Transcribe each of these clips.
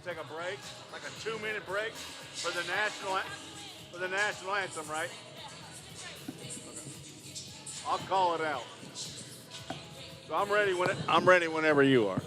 take a break, like a 2-minute break for the national anthem, right? I'll call it out. So I'm ready whenever you are.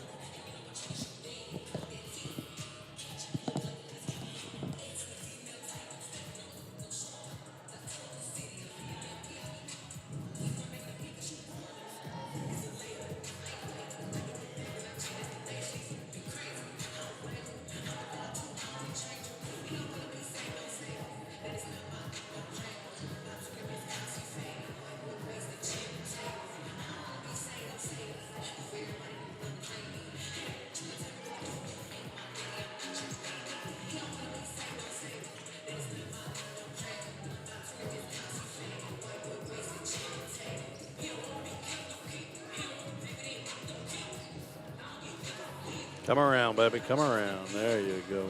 Come around, baby. Come around. There you go.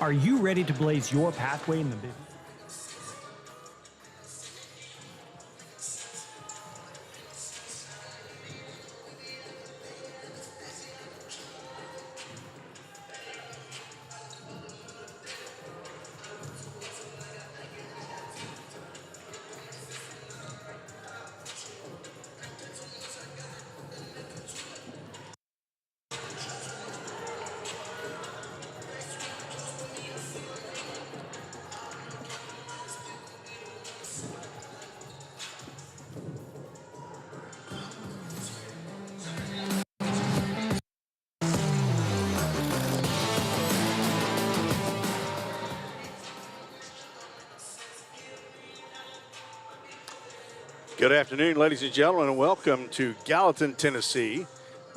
Are you ready to blaze your pathway in the business? Good afternoon, ladies and gentlemen, and welcome to Gallatin, Tennessee.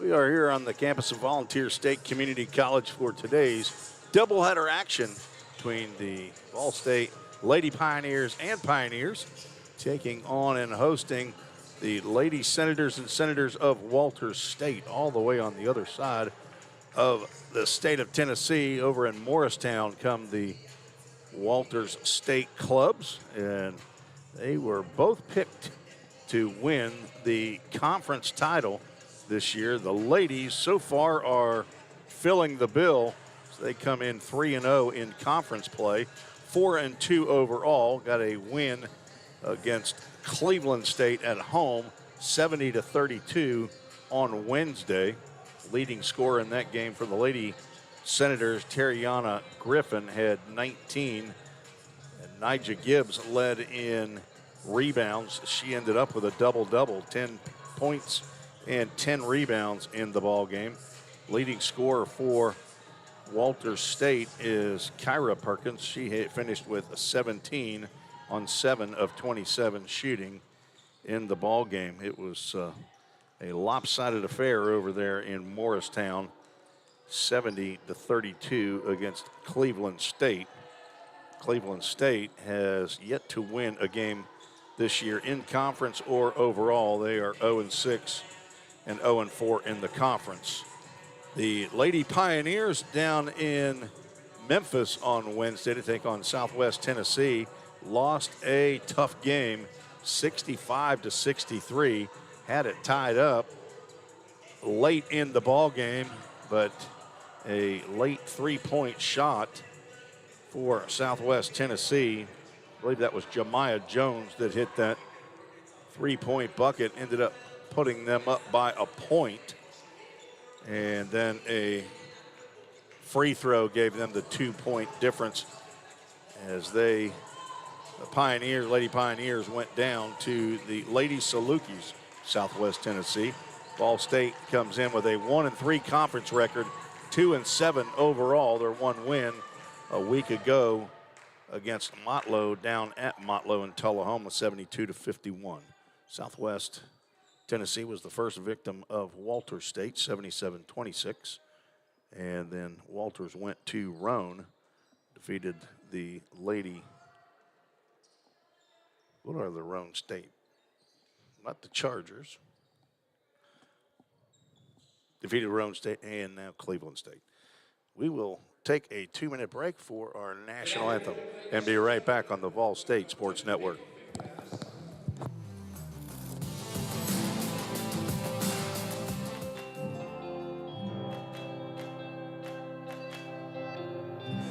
We are here on the campus of Volunteer State Community College for today's doubleheader action between the Volstate Lady Pioneers and Pioneers, taking on and hosting the Lady Senators and Senators of Walters State, all the way on the other side of the state of Tennessee. Over in Morristown come the Walters State clubs, and they were both picked to win the conference title this year. The ladies so far are filling the bill. So they come in 3-0 in conference play, 4-2 overall. Got a win against Cleveland State at home, 70-32 on Wednesday. Leading scorer in that game for the Lady Senators, Terriana Griffin, had 19. And Nija Gibbs led in rebounds. She ended up with a double-double, 10 points and 10 rebounds in the ball game. Leading scorer for Walters State is Kyra Perkins. She finished with 17 on 7 of 27 shooting in the ball game. It was a lopsided affair over there in Morristown, 70-32 against Cleveland State. Cleveland State has yet to win a game this year in conference or overall. They are 0-6 and 0-4 in the conference. The Lady Pioneers down in Memphis on Wednesday to take on Southwest Tennessee lost a tough game, 65-63. Had it tied up late in the ball game, but a late three-point shot for Southwest Tennessee. I believe that was Jemiah Jones that hit that three-point bucket, ended up putting them up by a point. And then a free throw gave them the 2-point difference as the Lady Pioneers went down to the Lady Salukis, Southwest Tennessee. Ball State comes in with a 1-3 conference record, 2-7 overall. Their one win a week ago against Motlow down at Motlow in Tullahoma, 72-51. Southwest Tennessee was the first victim of Walter State, 77-26. And then Walters went to Roan, defeated the Lady. What are the Roan State? Not the Chargers. Defeated Roan State and now Cleveland State. We will take a 2-minute break for our national anthem and be right back on the Vol State Sports Network.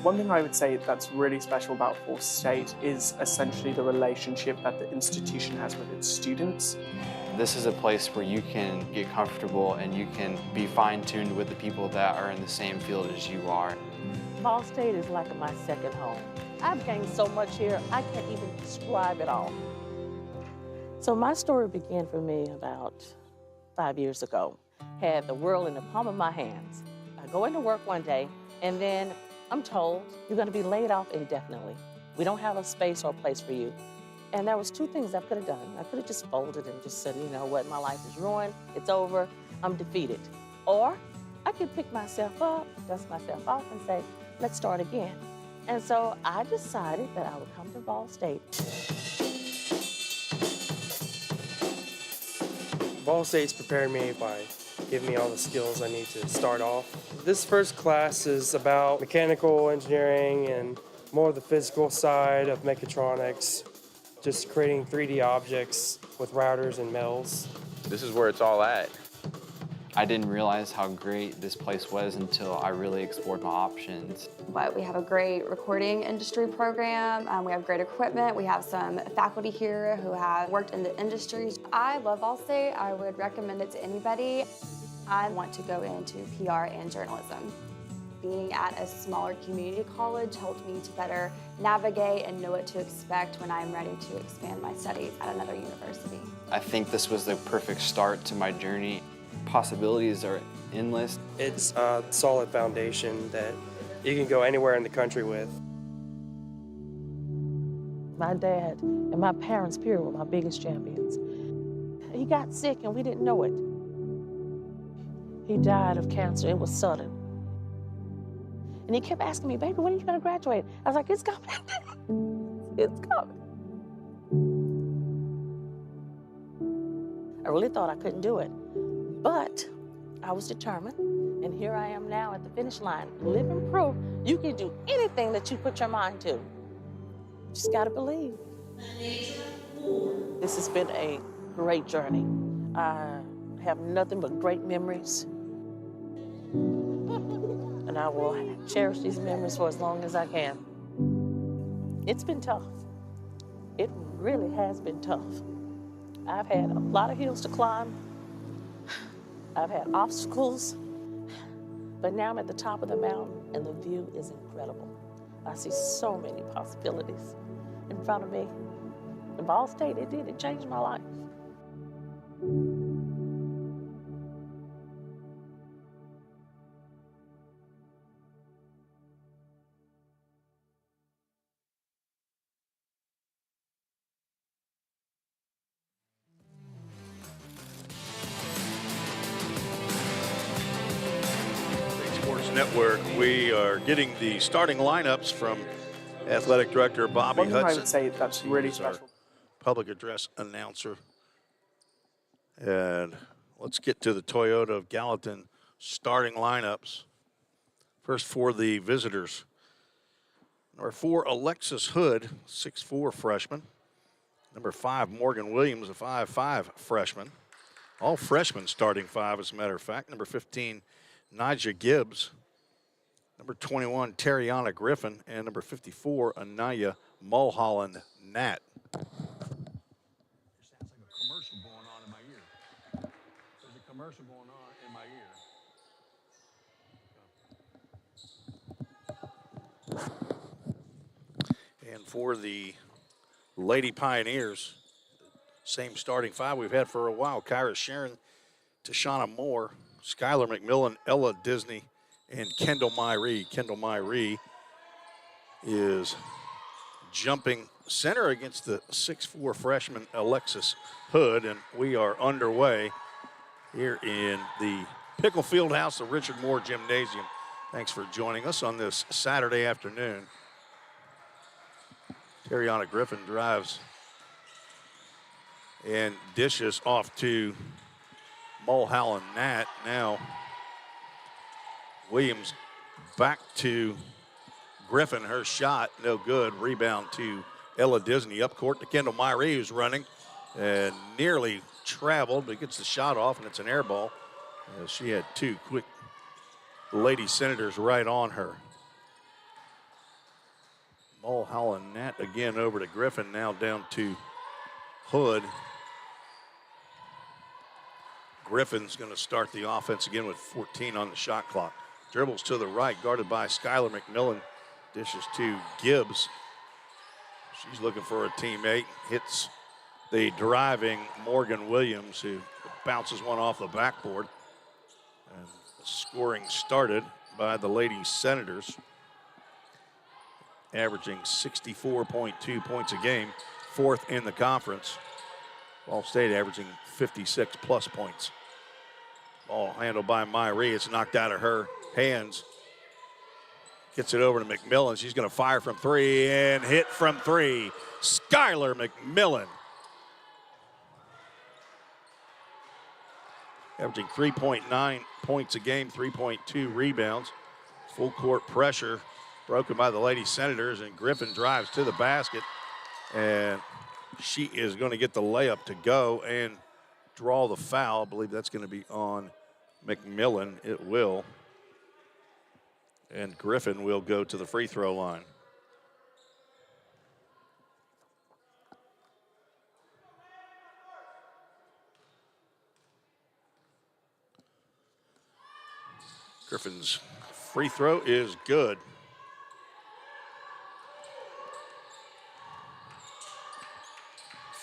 One thing I would say that's really special about Volstate is essentially the relationship that the institution has with its students. This is a place where you can get comfortable and you can be fine-tuned with the people that are in the same field as you are. Volstate is like my second home. I've gained so much here, I can't even describe it all. So my story began for me about 5 years ago. Had the world in the palm of my hands. I go into work one day and then I'm told you're going to be laid off indefinitely. We don't have a space or a place for you. And there was two things I could have done. I could have just folded and just said, you know what, my life is ruined, it's over, I'm defeated. Or I could pick myself up, dust myself off and say, let's start again. And so I decided that I would come to Vol State. Vol State's prepared me by giving me all the skills I need to start off. This first class is about mechanical engineering and more of the physical side of mechatronics, just creating 3D objects with routers and mills. This is where it's all at. I didn't realize how great this place was until I really explored my options. But we have a great recording industry program. We have great equipment. We have some faculty here who have worked in the industries. I love Volstate. I would recommend it to anybody. I want to go into PR and journalism. Being at a smaller community college helped me to better navigate and know what to expect when I'm ready to expand my studies at another university. I think this was the perfect start to my journey. Possibilities are endless. It's a solid foundation that you can go anywhere in the country with. My dad and my parents, period, were my biggest champions. He got sick and we didn't know it. He died of cancer. It was sudden. And he kept asking me, baby, when are you going to graduate? I was like, it's coming. It's coming. I really thought I couldn't do it. But I was determined. And here I am now at the finish line, living proof you can do anything that you put your mind to. Just got to believe. This has been a great journey. I have nothing but great memories. And I will cherish these memories for as long as I can. It's been tough. It really has been tough. I've had a lot of hills to climb. I've had obstacles. But now I'm at the top of the mountain and the view is incredible. I see so many possibilities in front of me. And Vol State, it did. It changed my life. Network. We are getting the starting lineups from Athletic Director Bobby One thing Hudson. I would say that's really He's our special. public address announcer. And let's get to the Toyota of Gallatin starting lineups. First for the visitors. Number 4, Alexis Hood, 6'4" freshman. Number 5, Morgan Williams, a 5'5" freshman. All freshmen starting 5, as a matter of fact. Number 15, Nija Gibbs. Number 21, Terriana Griffin. And number 54, Anaya Mulholland Nat. Sounds like a commercial going on in my ear. There's a commercial going on in my ear. And for the Lady Pioneers, same starting 5 we've had for a while. Kyra Sharon, Tashana Moore, Skylar McMillan, Ella Disney, and Kendall Myrie. Kendall Myrie is jumping center against the 6'4" freshman Alexis Hood, and we are underway here in the Pickle Fieldhouse, the Richard Moore Gymnasium. Thanks for joining us on this Saturday afternoon. Terriana Griffin drives and dishes off to Mulholland Nat. Now Williams back to Griffin. Her shot, no good. Rebound to Ella Disney. Up court to Kendall Myrie, who's running and nearly traveled, but gets the shot off, and it's an air ball. She had two quick Lady Senators right on her. Mulholland Nat again over to Griffin, now down to Hood. Griffin's going to start the offense again with 14 on the shot clock. Dribbles to the right, guarded by Skylar McMillan. Dishes to Gibbs. She's looking for a teammate. Hits the driving Morgan Williams, who bounces one off the backboard. And the scoring started by the Lady Senators, averaging 64.2 points a game, fourth in the conference. Volstate averaging 56+ points. Ball handled by Myrie. It's knocked out of her hands. Gets it over to McMillan. She's going to fire from three and hit from three. Skylar McMillan. Averaging 3.9 points a game, 3.2 rebounds. Full court pressure broken by the Lady Senators, and Griffin drives to the basket, and she is going to get the layup to go and draw the foul. I believe that's going to be on McMillan. It will. And Griffin will go to the free throw line. Griffin's free throw is good.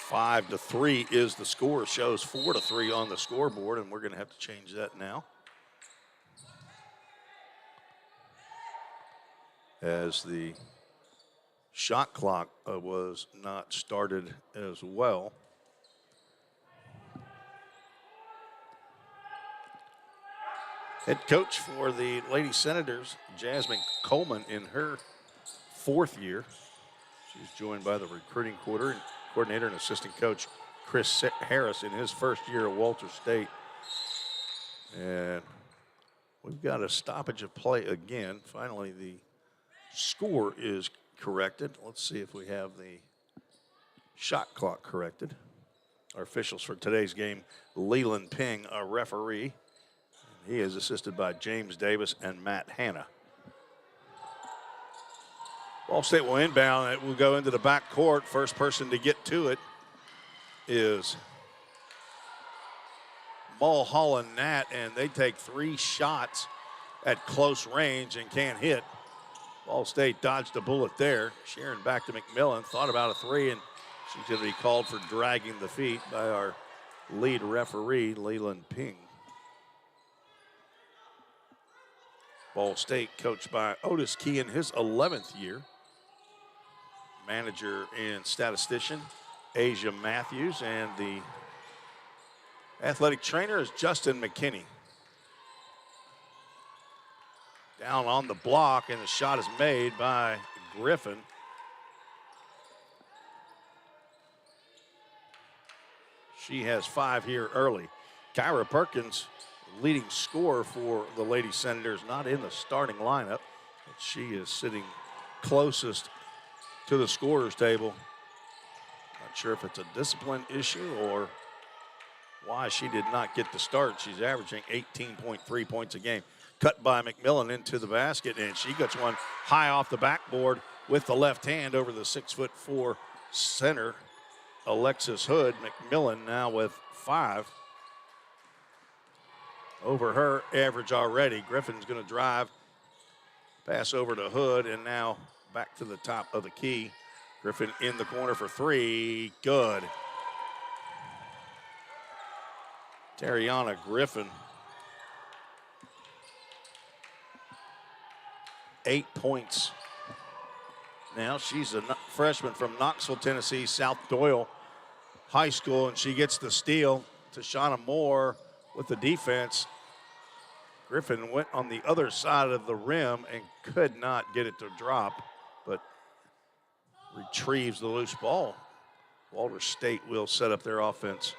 5-3 is the score. Shows 4-3 on the scoreboard, and we're going to have to change that now, as the shot clock was not started as well. Head coach for the Lady Senators, Jasmine Coleman, in her fourth year. She's joined by the recruiting coordinator and assistant coach Chris Harris in his first year at Walter State. And we've got a stoppage of play again. Finally, the score is corrected. Let's see if we have the shot clock corrected. Our officials for today's game, Leland Ping, a referee. He is assisted by James Davis and Matt Hanna. Ball State will inbound. It will go into the back court. First person to get to it is Mulholland Nat, and they take 3 shots at close range and can't hit. Ball State dodged a bullet there. Sharon back to McMillan, thought about a 3, and she's going to be called for dragging the feet by our lead referee, Leland Ping. Ball State coached by Otis Key in his 11th year. Manager and statistician, Asia Matthews, and the athletic trainer is Justin McKinney. Down on the block, and the shot is made by Griffin. She has 5 here early. Kyra Perkins, leading scorer for the Lady Senators, not in the starting lineup, but she is sitting closest to the scorer's table. Not sure if it's a discipline issue or why she did not get the start. She's averaging 18.3 points a game. Cut by McMillan into the basket, and she gets one high off the backboard with the left hand over the 6'4" center, Alexis Hood. McMillan now with 5. Over her average already. Griffin's going to drive, pass over to Hood, and now back to the top of the key. Griffin in the corner for 3. Good. Tariana Griffin, 8 points. Now she's a freshman from Knoxville, Tennessee, South Doyle High School, and she gets the steal. Tashana Moore with the defense. Griffin went on the other side of the rim and could not get it to drop, but retrieves the loose ball. Walter State will set up their offense.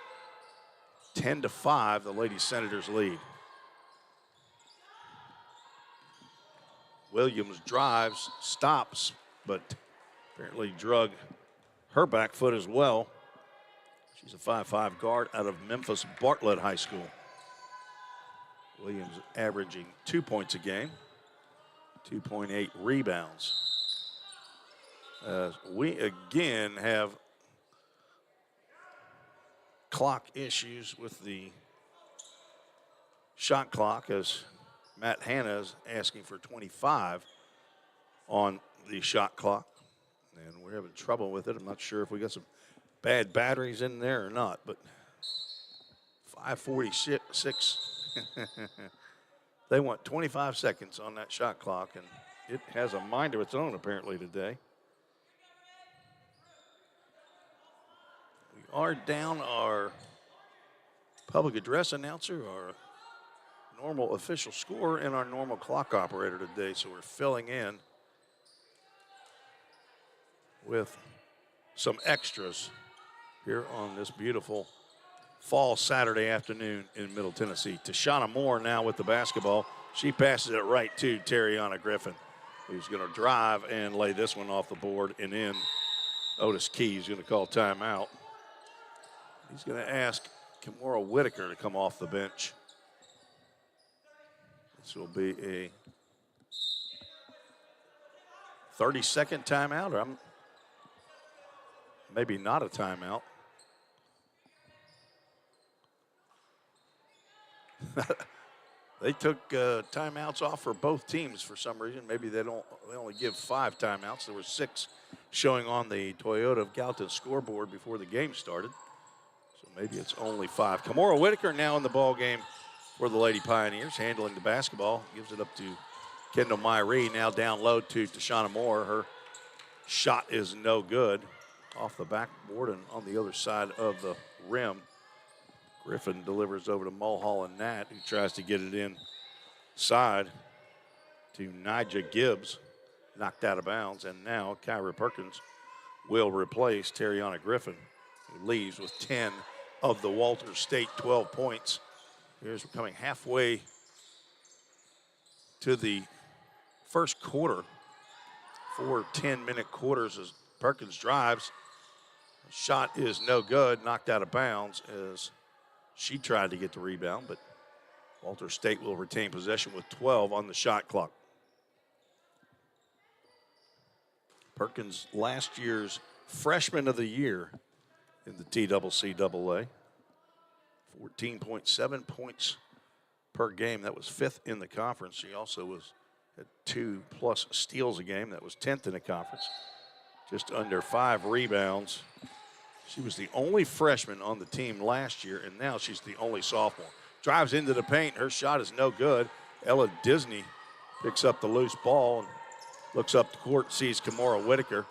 10-5, the Lady Senators lead. Williams drives, stops, but apparently drug her back foot as well. She's a 5'5" guard out of Memphis Bartlett High School. Williams averaging 2 points a game, 2.8 rebounds. We again have clock issues with the shot clock, as Matt Hanna is asking for 25 on the shot clock. And we're having trouble with it. I'm not sure if we got some bad batteries in there or not, but 5:46. They want 25 seconds on that shot clock, and it has a mind of its own apparently today. We are down our public address announcer, our normal official scorer, and our normal clock operator today, so we're filling in with some extras here on this beautiful fall Saturday afternoon in Middle Tennessee. Tashana Moore now with the basketball. She passes it right to Tariana Griffin, who's going to drive and lay this one off the board and in. Otis Key is going to call timeout. He's going to ask Kimora Whitaker to come off the bench. This will be a 30-second timeout, or maybe not a timeout. They took timeouts off for both teams for some reason. Maybe they only give 5 timeouts. There were 6 showing on the Toyota of Gallatin scoreboard before the game started. So maybe it's only 5. Kimora Whitaker now in the ball game for the Lady Pioneers, handling the basketball. Gives it up to Kendall Myrie. Now down low to Tashana Moore. Her shot is no good. Off the backboard and on the other side of the rim. Griffin delivers over to Mulholland Nat, who tries to get it inside to Nija Gibbs. Knocked out of bounds, and now Kyra Perkins will replace Tariana Griffin, who leaves with 10 of the Walter State 12 points. Here's we're coming halfway to the first quarter. 4 10-minute quarters as Perkins drives. Shot is no good, knocked out of bounds as she tried to get the rebound, but Walter State will retain possession with 12 on the shot clock. Perkins, last year's freshman of the year in the TCCAA. 14.7 points per game. That was 5th in the conference. She also had 2+ steals a game. That was 10th in the conference. Just under 5 rebounds. She was the only freshman on the team last year, and now she's the only sophomore. Drives into the paint. Her shot is no good. Ella Disney picks up the loose ball and looks up the court, sees Kimora Whitaker.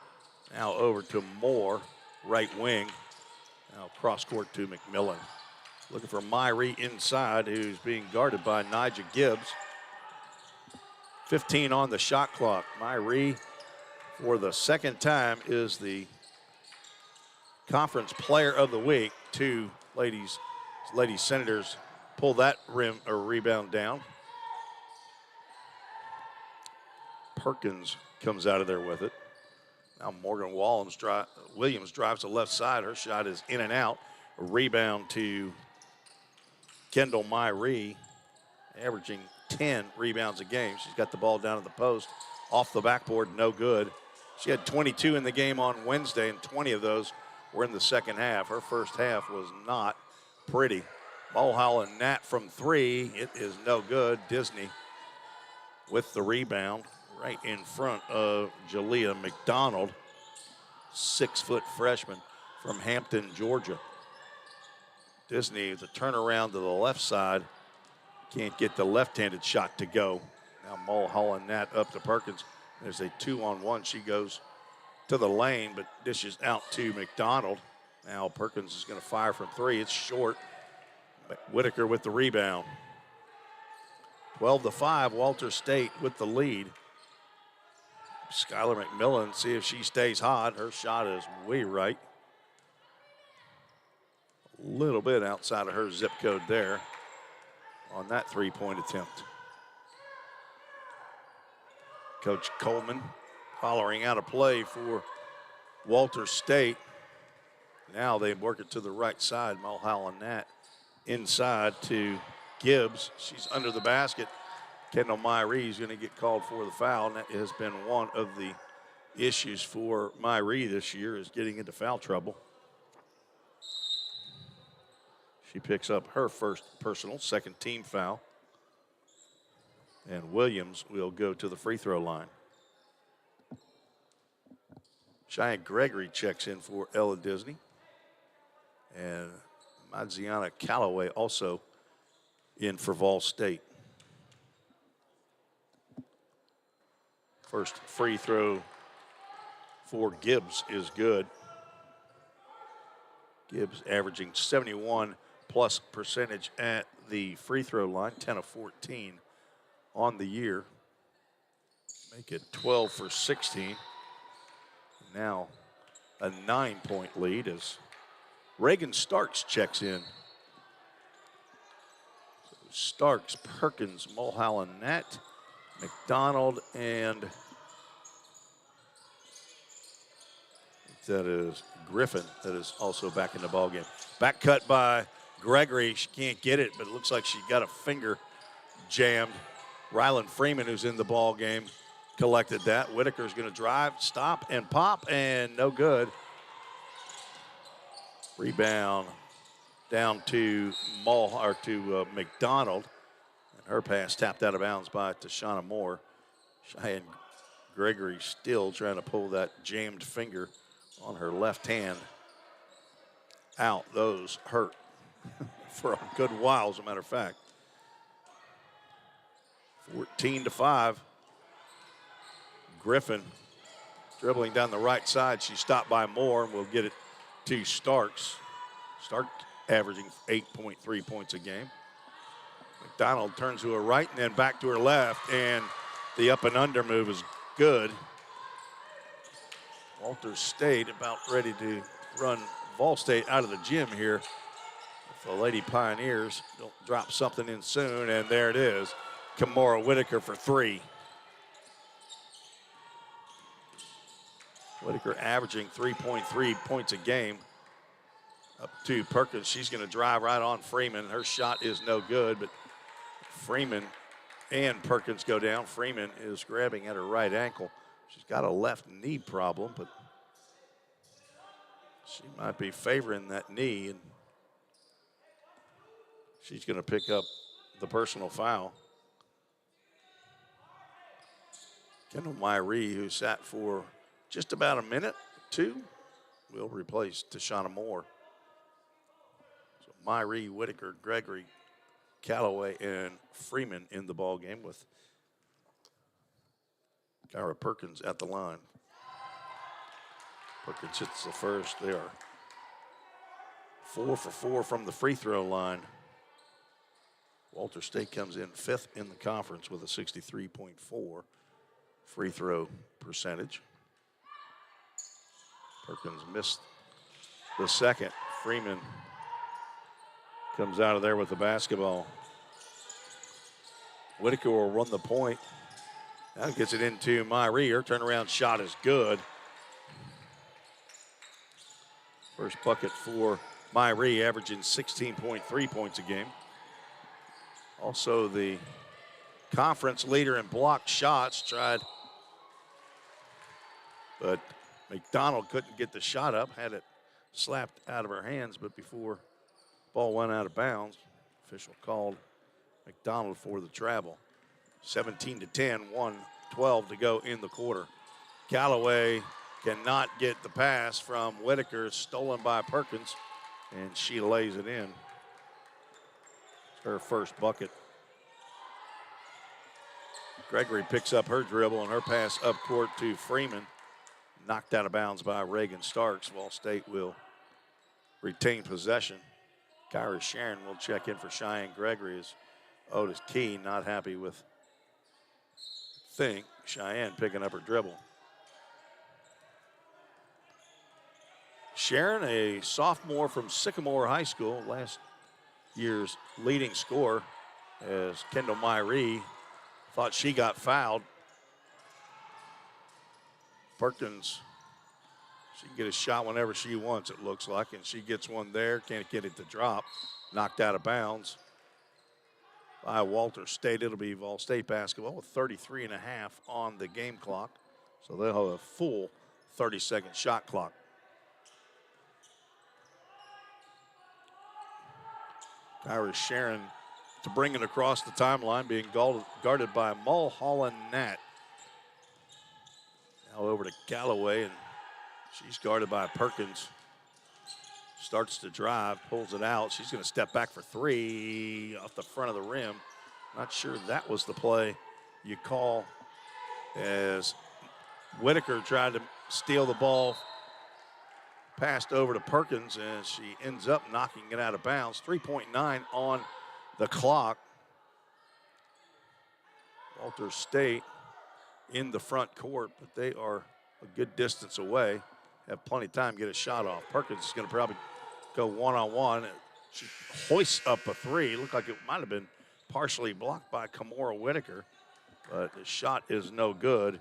Now over to Moore, right wing. Now cross court to McMillan. Looking for Myrie inside, who's being guarded by Nija Gibbs. 15 on the shot clock. Myrie, for the second time, is the Conference Player of the Week. 2 Lady Senators pull that rebound down. Perkins comes out of there with it. Now Morgan Williams drives to left side. Her shot is in and out. A rebound to Kendall Myrie, averaging 10 rebounds a game. She's got the ball down to the post. Off the backboard, no good. She had 22 in the game on Wednesday, and 20 of those were in the second half. Her first half was not pretty. Mulholland Nat from 3. It is no good. Disney with the rebound right in front of Jalea McDonald, 6-foot freshman from Hampton, Georgia. Disney, the turnaround to the left side, can't get the left-handed shot to go. Now Mulholland that up to Perkins. There's a 2-on-1. She goes to the lane, but dishes out to McDonald. Now Perkins is going to fire from 3. It's short. Whitaker with the rebound. 12-5, Walter State with the lead. Skylar McMillan, see if she stays hot. Her shot is way right. A little bit outside of her zip code there on that three-point attempt. Coach Coleman hollering out a play for Walter State. Now they work it to the right side. Mulholland Nat inside to Gibbs. She's under the basket. Kendall Myree is going to get called for the foul, and that has been one of the issues for Myree this year, is getting into foul trouble. She picks up her first personal, second team foul. And Williams will go to the free throw line. Cheyenne Gregory checks in for Ella Disney. And Madziana Calloway also in for Vol State. First free throw for Gibbs is good. Gibbs averaging 71+ percentage at the free throw line, 10 of 14 on the year. Make it 12 for 16. Now a 9-point lead as Reagan Starks checks in. So Starks, Perkins, Mulholland Nat, McDonald, and that is Griffin that is also back in the ballgame. Back cut by Gregory. She can't get it, but it looks like she got a finger jammed. Rylan Freeman, who's in the ball game, collected that. Whitaker's going to drive, stop, and pop, and no good. Rebound down to McDonald, and her pass tapped out of bounds by Tashana Moore. Cheyenne Gregory still trying to pull that jammed finger on her left hand out. Those hurt for a good while, as a matter of fact. 14-5. Griffin dribbling down the right side. She stopped by Moore, and we'll get it to Starks. Stark averaging 8.3 points a game. McDonald turns to her right and then back to her left, and the up and under move is good. Walter State about ready to run Volstate out of the gym here. If the Lady Pioneers don't drop something in soon, and there it is. Kimora Whitaker for 3. Whitaker averaging 3.3 points a game. Up to Perkins. She's going to drive right on Freeman. Her shot is no good, but Freeman and Perkins go down. Freeman is grabbing at her right ankle. She's got a left knee problem, but she might be favoring that knee, and she's going to pick up the personal foul. Kendall Myree, who sat for just about a minute, 2, will replace Tashana Moore. So Myree, Whitaker, Gregory, Calloway, and Freeman in the ball game with Kyra Perkins at the line. Perkins hits the first. They are 4 for 4 from the free throw line. Walter State comes in 5th in the conference with a 63.4 free throw percentage. Perkins missed the second. Freeman comes out of there with the basketball. Whitaker will run the point. Now gets it into Myree. Her turnaround shot is good. First bucket for Myree, averaging 16.3 points a game. Also the conference leader in blocked shots. Tried, but McDonald couldn't get the shot up. Had it slapped out of her hands, but before the ball went out of bounds, official called McDonald for the travel. 17-10, 1:12 to go in the quarter. Calloway cannot get the pass from Whitaker, stolen by Perkins, and she lays it in. her first bucket. Gregory picks up her dribble and her pass up court to Freeman. Knocked out of bounds by Reagan Starks. Volstate will retain possession. Kyra Sharon will check in for Cheyenne Gregory as Otis Key not happy with Cheyenne picking up her dribble. Sharon, a sophomore from Sycamore High School, last year's leading scorer, as Kendall Myrie thought she got fouled. Perkins, she can get a shot whenever she wants, it looks like, and she gets one there, can't get it to drop. Knocked out of bounds by Walter State. It'll be Vol State basketball with 33 and a half on the game clock. So they'll have a full 30-second shot clock. Kyra Sharon to bring it across the timeline, being guarded by Mulholland Nat. Now over to Galloway, and she's guarded by Perkins. Starts to drive, pulls it out. She's going to step back for three off the front of the rim. Not sure that was the play you call, as Whitaker tried to steal the ball, passed over to Perkins, and she ends up knocking it out of bounds. 3.9 on the clock. Walter State in the front court, but they are a good distance away. Have plenty of time to get a shot off. Perkins is going to probably go one-on-one. She hoists up a three. Looked like it might have been partially blocked by Kimora Whitaker, but the shot is no good,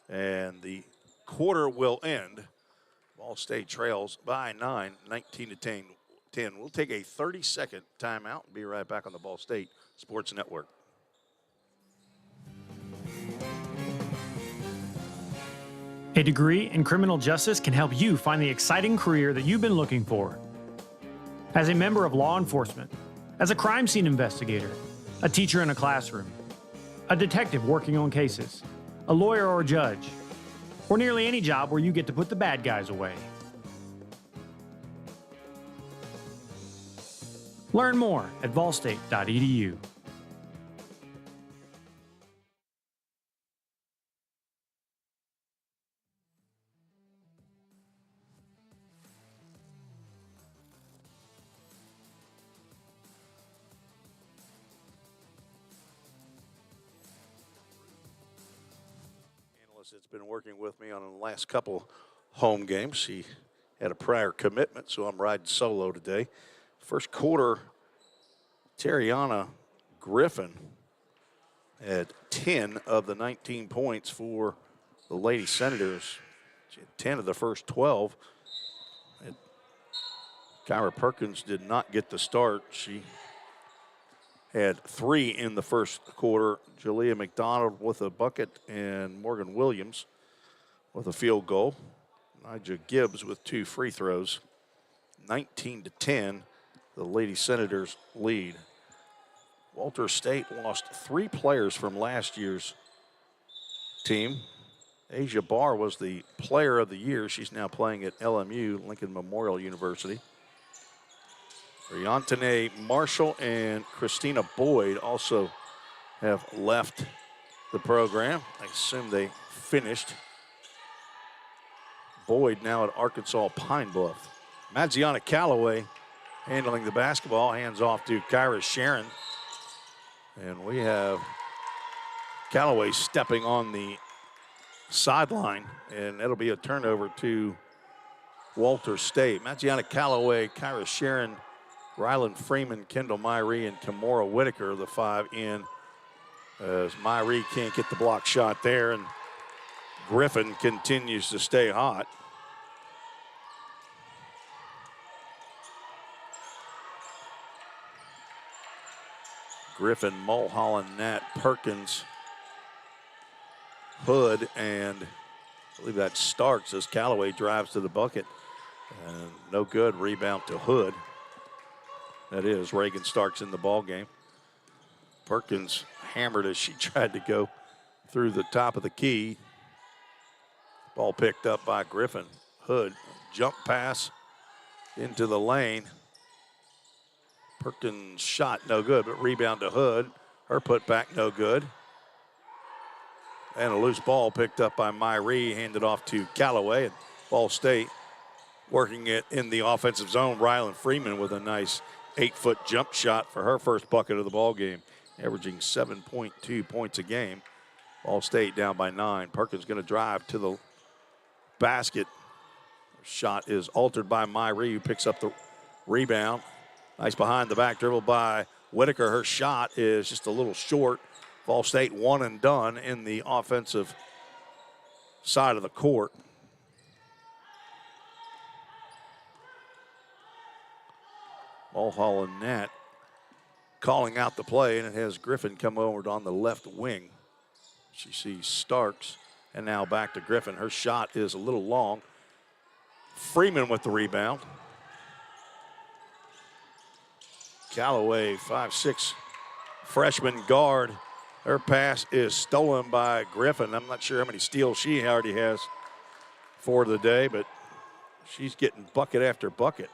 and the quarter will end. Ball State trails by 9, 19-10. We'll take a 30-second timeout and be right back on the Ball State Sports Network. A degree in criminal justice can help you find the exciting career that you've been looking for. As a member of law enforcement, as a crime scene investigator, a teacher in a classroom, a detective working on cases, a lawyer or judge, or nearly any job where you get to put the bad guys away. Learn more at volstate.edu. That's been working with me on the last couple home games. She had a prior commitment, so I'm riding solo today. First quarter, Terriana Griffin had 10 of the 19 points for the Lady Senators. She had 10 of the first 12. And Kyra Perkins did not get the start. She had 3 in the first quarter. Jalea McDonald with a bucket, and Morgan Williams with a field goal. Nigel Gibbs with 2 free throws. 19-10, the Lady Senators lead. Walter State lost 3 players from last year's team. Asia Barr was the player of the year. She's now playing at LMU, Lincoln Memorial University. Briantane Marshall and Christina Boyd also have left the program. I assume they finished. Boyd now at Arkansas Pine Bluff. Madziana Calloway handling the basketball, hands off to Kyra Sharon. And we have Calloway stepping on the sideline, and it'll be a turnover to Walter State. Madziana Calloway, Kyra Sharon, Rylan Freeman, Kendall Myrie, and Kimora Whitaker, the 5 in, as Myrie can't get the block shot there, and Griffin continues to stay hot. Griffin, Mulholland, Nat, Perkins, Hood, and I believe that's Starks as Calloway drives to the bucket. And no good, rebound to Hood. That is Reagan Starks in the ball game. Perkins hammered as she tried to go through the top of the key. Ball picked up by Griffin. Hood, jump pass into the lane. Perkins' shot no good, but rebound to Hood. Her putback no good. And a loose ball picked up by Myrie, handed off to Callaway. And Ball State working it in the offensive zone. Rylan Freeman with a nice 8-foot jump shot for her first bucket of the ball game, averaging 7.2 points a game. Ball State down by 9. Perkins going to drive to the basket. Shot is altered by Myrie, who picks up the rebound. Nice behind the back dribble by Whitaker. Her shot is just a little short. Ball State one and done in the offensive side of the court. Mulholland Nat calling out the play, and it has Griffin come over on the left wing. She sees Starks, and now back to Griffin. Her shot is a little long. Freeman with the rebound. Callaway, 5'6" freshman guard. Her pass is stolen by Griffin. I'm not sure how many steals she already has for the day, but she's getting bucket after bucket.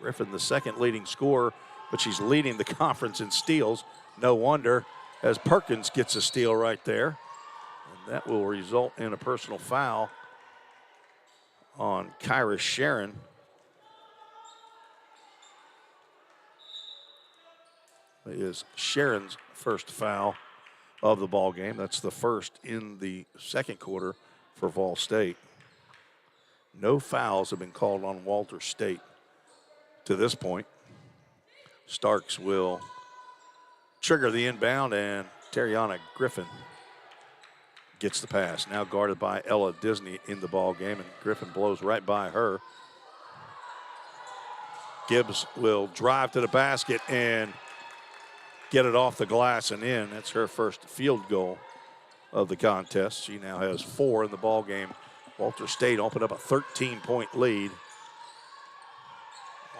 Griffin, the second leading scorer, but she's leading the conference in steals. No wonder, as Perkins gets a steal right there. And that will result in a personal foul on Kyra Sharon. It is Sharon's first foul of the ball game. That's the first in the second quarter for Vol State. No fouls have been called on Walter State to this point. Starks will trigger the inbound, and Terriana Griffin gets the pass. Now guarded by Ella Disney in the ball game, and Griffin blows right by her. Gibbs will drive to the basket and get it off the glass and in. That's her first field goal of the contest. She now has 4 in the ball game. Walter State opened up a 13-point lead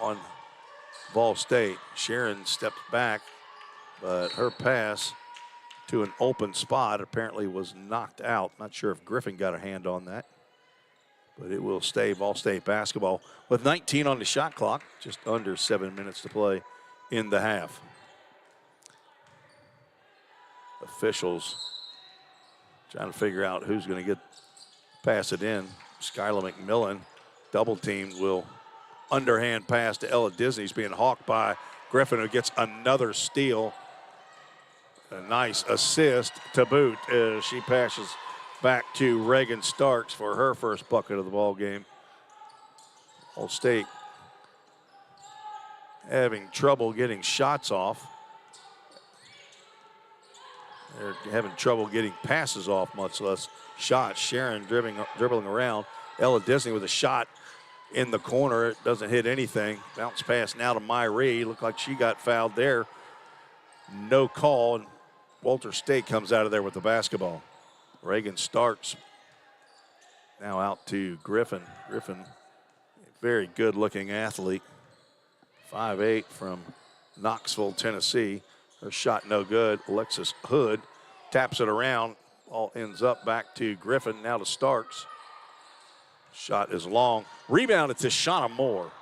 on Vol State. Sharon stepped back, but her pass to an open spot apparently was knocked out. Not sure if Griffin got a hand on that, but it will stay Vol State basketball with 19 on the shot clock, just under 7 minutes to play in the half. Officials trying to figure out who's going to pass it in. Skylar McMillan, double teamed, will underhand pass to Ella Disney. He's being hawked by Griffin, who gets another steal. A nice assist to boot as she passes back to Reagan Starks for her first bucket of the ball game. Old State having trouble getting shots off. They're having trouble getting passes off, much less shots. Sharon dribbling around. Ella Disney with a shot in the corner. It doesn't hit anything. Bounce pass now to Myrie. Looked like she got fouled there. No call, and Walter State comes out of there with the basketball. Reagan Starks now out to Griffin. Griffin, a very good-looking athlete. 5'8" from Knoxville, Tennessee. Her shot no good. Alexis Hood taps it around. All ends up back to Griffin, now to Starks. Shot is long. Rebound, it's Shauna Moore.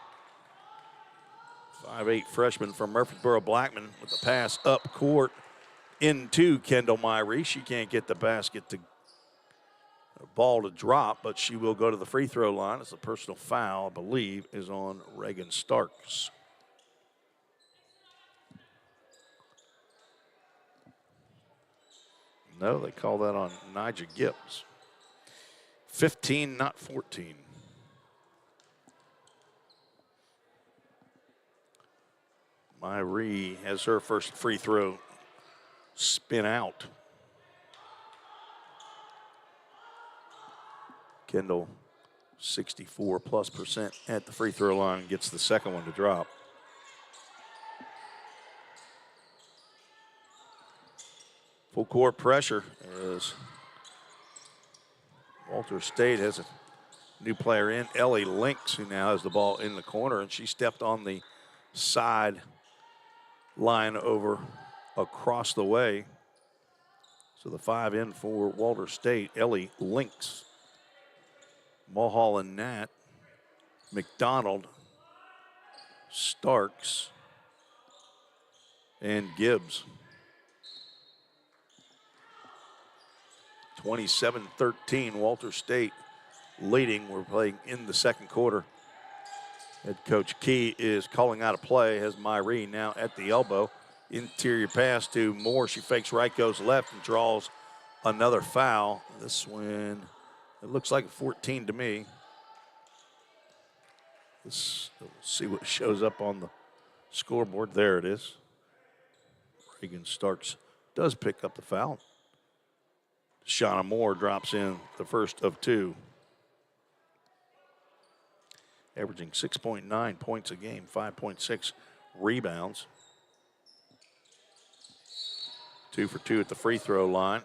5'8" freshman from Murfreesboro Blackman with the pass up court into Kendall Myrie. She can't get the basket to ball to drop, but she will go to the free throw line. It's a personal foul, I believe, is on Reagan Starks. No, they call that on Nigel Gibbs. 15, not 14. Myrie has her first free throw spin out. Kendall, 64+% at the free throw line, gets the second one to drop. Full court pressure as Walter State has a new player in, Ellie Links, who now has the ball in the corner, and she stepped on the side line over across the way. So the 5 in for Walter State, Ellie Links. Mulholland Nat, McDonald, Starks, and Gibbs. 27-13, Walter State leading. We're playing in the second quarter. Head coach Key is calling out a play. Has Myrie now at the elbow. Interior pass to Moore. She fakes right, goes left, and draws another foul. This one, it looks like a 14 to me. We'll see what shows up on the scoreboard. There it is. Reagan Starks does pick up the foul. Shauna Moore drops in the first of two. Averaging 6.9 points a game, 5.6 rebounds. 2 for 2 at the free throw line,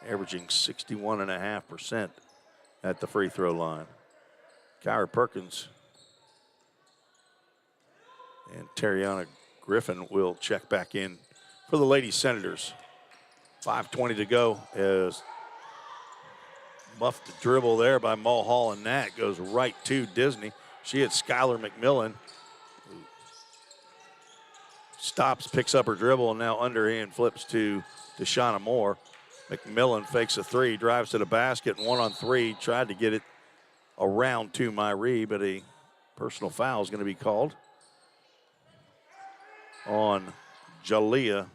averaging 61.5% at the free throw line. Kyra Perkins and Tariana Griffin will check back in for the Lady Senators. 5:20 to go as muffed the dribble there by Mulhall, and that goes right to Disney. She had Skylar McMillan, who stops, picks up her dribble, and now underhand flips to Shauna Moore. McMillan fakes a three, drives to the basket, and 1-on-3, tried to get it around to Myrie, but a personal foul is going to be called on Jalea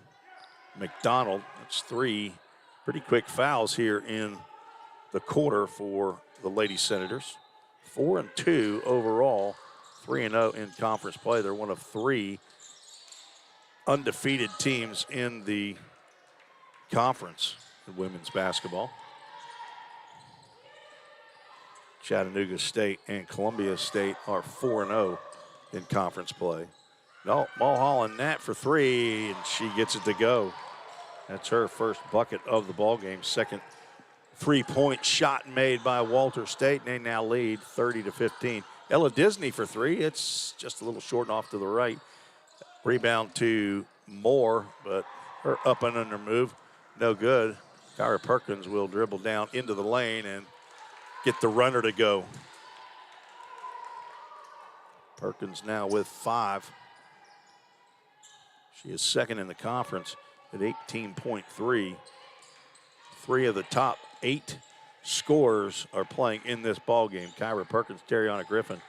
McDonald. That's 3 pretty quick fouls here in the quarter for the Lady Senators. 4-2 overall, 3-0 in conference play. They're one of 3 undefeated teams in the conference in women's basketball. Chattanooga State and Columbia State are 4-0 in conference play. No, Mulholland Nat for 3, and she gets it to go. That's her first bucket of the ball game. Second 3-point shot made by Walter State, and they now lead 30-15. Ella Disney for 3. It's just a little short and off to the right. Rebound to Moore, but her up and under move, no good. Kyra Perkins will dribble down into the lane and get the runner to go. Perkins now with 5. She is second in the conference at 18.3. 3 of the top 8 scorers are playing in this ball game. Kyra Perkins, Tariana Griffin,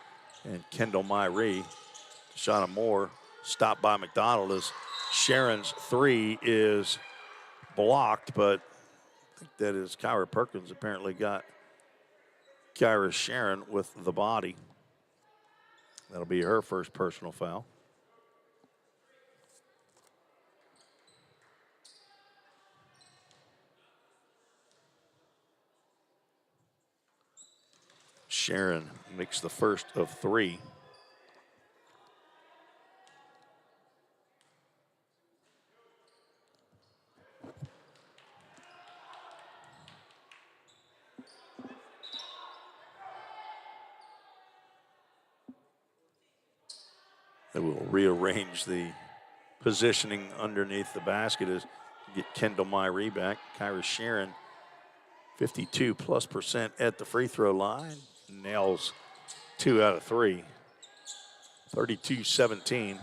and Kendall Myrie. Shauna Moore stopped by McDonald as Sharon's 3 is blocked, but I think that is Kyra Perkins apparently got Kyra Sharon with the body. That'll be her first personal foul. Sharon makes the first of 3. They will rearrange the positioning underneath the basket as get Kendall Myrie back. Kyra Sharon, 52+% at the free throw line. Nails 2 out of 3. 32-17.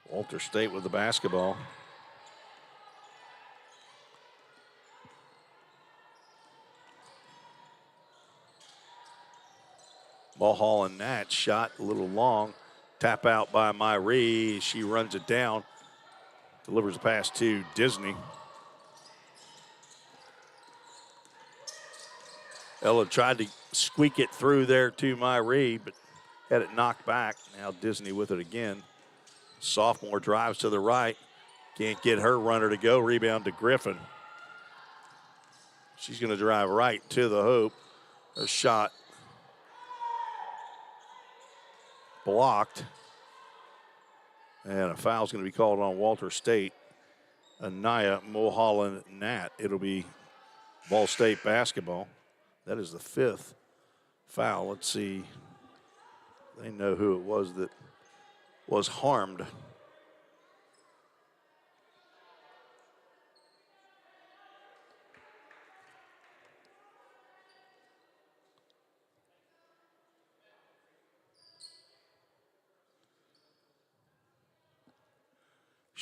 Walter State with the basketball. Mulholland Nat shot a little long. Tap out by Myrie. She runs it down. Delivers a pass to Disney. Ella tried to squeak it through there to Myrie, but had it knocked back. Now Disney with it again. Sophomore drives to the right. Can't get her runner to go. Rebound to Griffin. She's going to drive right to the hoop. Her shot blocked. And a foul's going to be called on Walter State. Anaya Mulholland Nat. It'll be Ball State basketball. That is the 5th foul. Let's see. They know who it was that was harmed.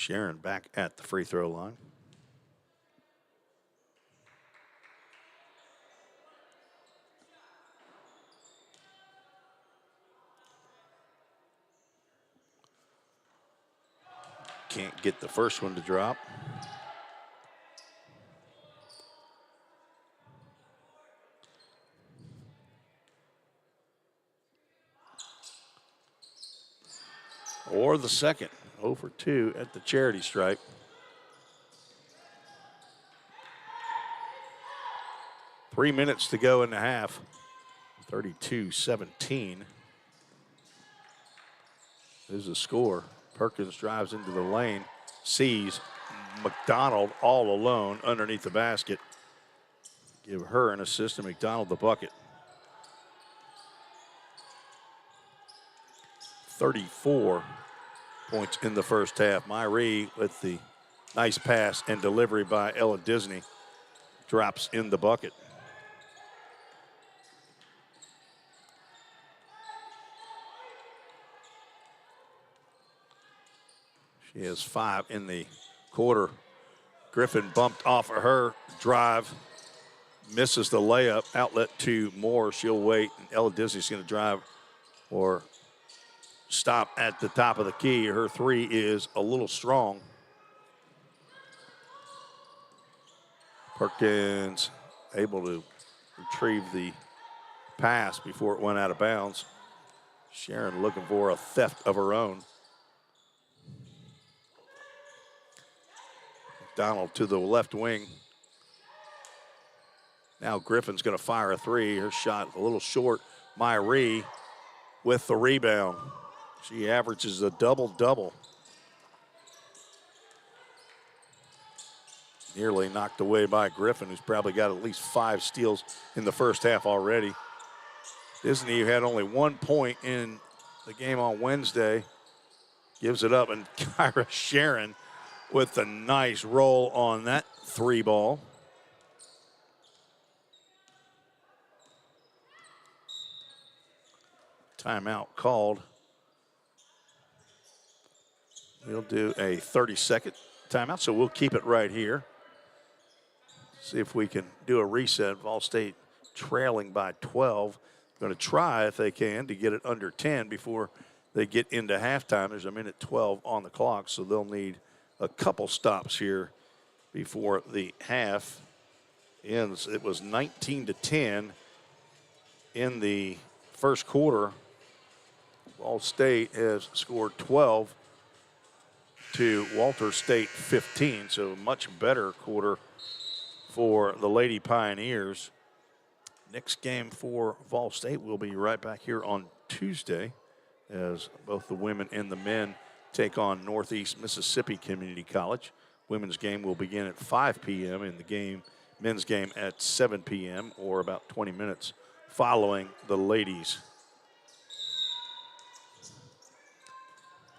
Sharon back at the free throw line. Can't get the first one to drop. Or the second. 0 for 2 at the charity stripe. Three minutes to go in the half. 32-17 is the score. Perkins drives into the lane, sees McDonald all alone underneath the basket. Give her an assist and McDonald the bucket. 34 points in the first half. Myrie with the nice pass and delivery by Ella Disney drops in the bucket. She has 5 in the quarter. Griffin bumped off of her drive, misses the layup, outlet to Moore. She'll wait, and Ella Disney's going to drive or stop at the top of the key. Her three is a little strong. Perkins able to retrieve the pass before it went out of bounds. Sharon looking for a theft of her own. McDonald to the left wing. Now Griffin's going to fire a three. Her shot a little short. Myrie with the rebound. She averages a double-double. Nearly knocked away by Griffin, who's probably got at least 5 steals in the first half already. Disney, who had only 1 point in the game on Wednesday, gives it up, and Kyra Sharon with a nice roll on that three ball. Timeout called. We'll do a 30-second timeout, so we'll keep it right here. See if we can do a reset. Volstate trailing by 12. Going to try, if they can, to get it under 10 before they get into halftime. There's a minute 12 on the clock, so they'll need a couple stops here before the half ends. It was 19-10 in the first quarter. Ball State has scored 12 to Walter State 15, so a much better quarter for the Lady Pioneers. Next game for Vol State will be right back here on Tuesday as both the women and the men take on Northeast Mississippi Community College. Women's game will begin at 5 p.m. and the men's game at 7 p.m. or about 20 minutes following the ladies.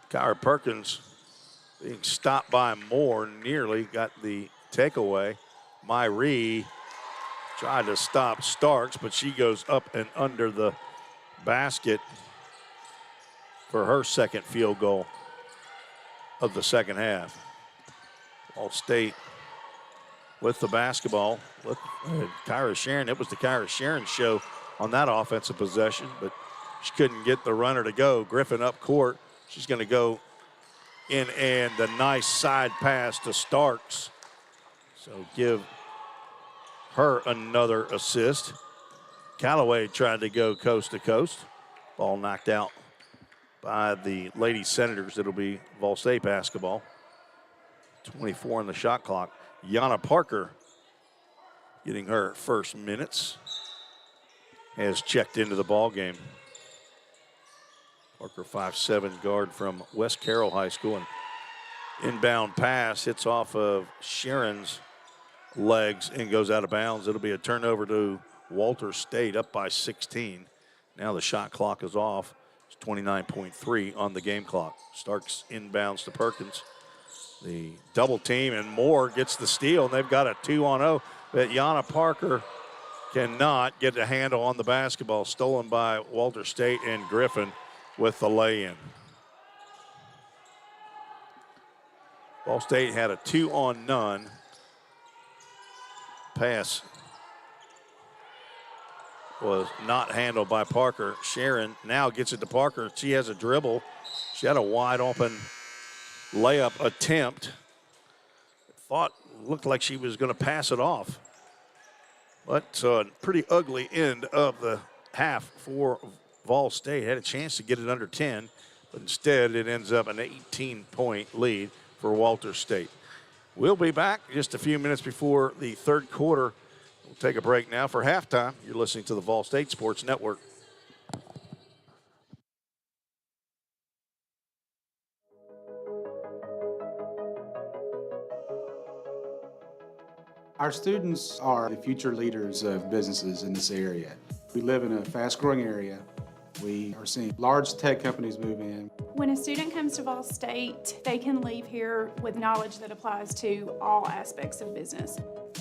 Kyra Perkins being stopped by Moore, nearly got the takeaway. Myrie tried to stop Starks, but she goes up and under the basket for her second field goal of the second half. Ball State with the basketball. With Kyra Sharon. It was the Kyra Sharon show on that offensive possession, but she couldn't get the runner to go. Griffin up court. She's going to go in, and the nice side pass to Starks. So give her another assist. Callaway tried to go coast to coast. Ball knocked out by the Lady Senators. It'll be Vol State basketball. 24 on the shot clock. Yana Parker getting her first minutes. Has checked into the ball game. Parker, 5'7" guard from West Carroll High School. And inbound pass hits off of Sharon's legs and goes out of bounds. It'll be a turnover to Walter State, up by 16. Now the shot clock is off. It's 29.3 on the game clock. Starks inbounds to Perkins. The double team, and Moore gets the steal, and they've got a 2-on-0. But Yana Parker cannot get a handle on the basketball. Stolen by Walter State, and Griffin with the lay-in. Ball State had a 2-on-none pass. Was not handled by Parker. Sharon now gets it to Parker. She has a dribble. She had a wide open layup attempt. Looked like she was going to pass it off. But a pretty ugly end of the half for Vol State. Had a chance to get it under 10, but instead it ends up an 18-point lead for Walter State. We'll be back just a few minutes before the third quarter. We'll take a break now for halftime. You're listening to the Vol State Sports Network. Our students are the future leaders of businesses in this area. We live in a fast-growing area. We are seeing large tech companies move in. When a student comes to Vol State, they can leave here with knowledge that applies to all aspects of business.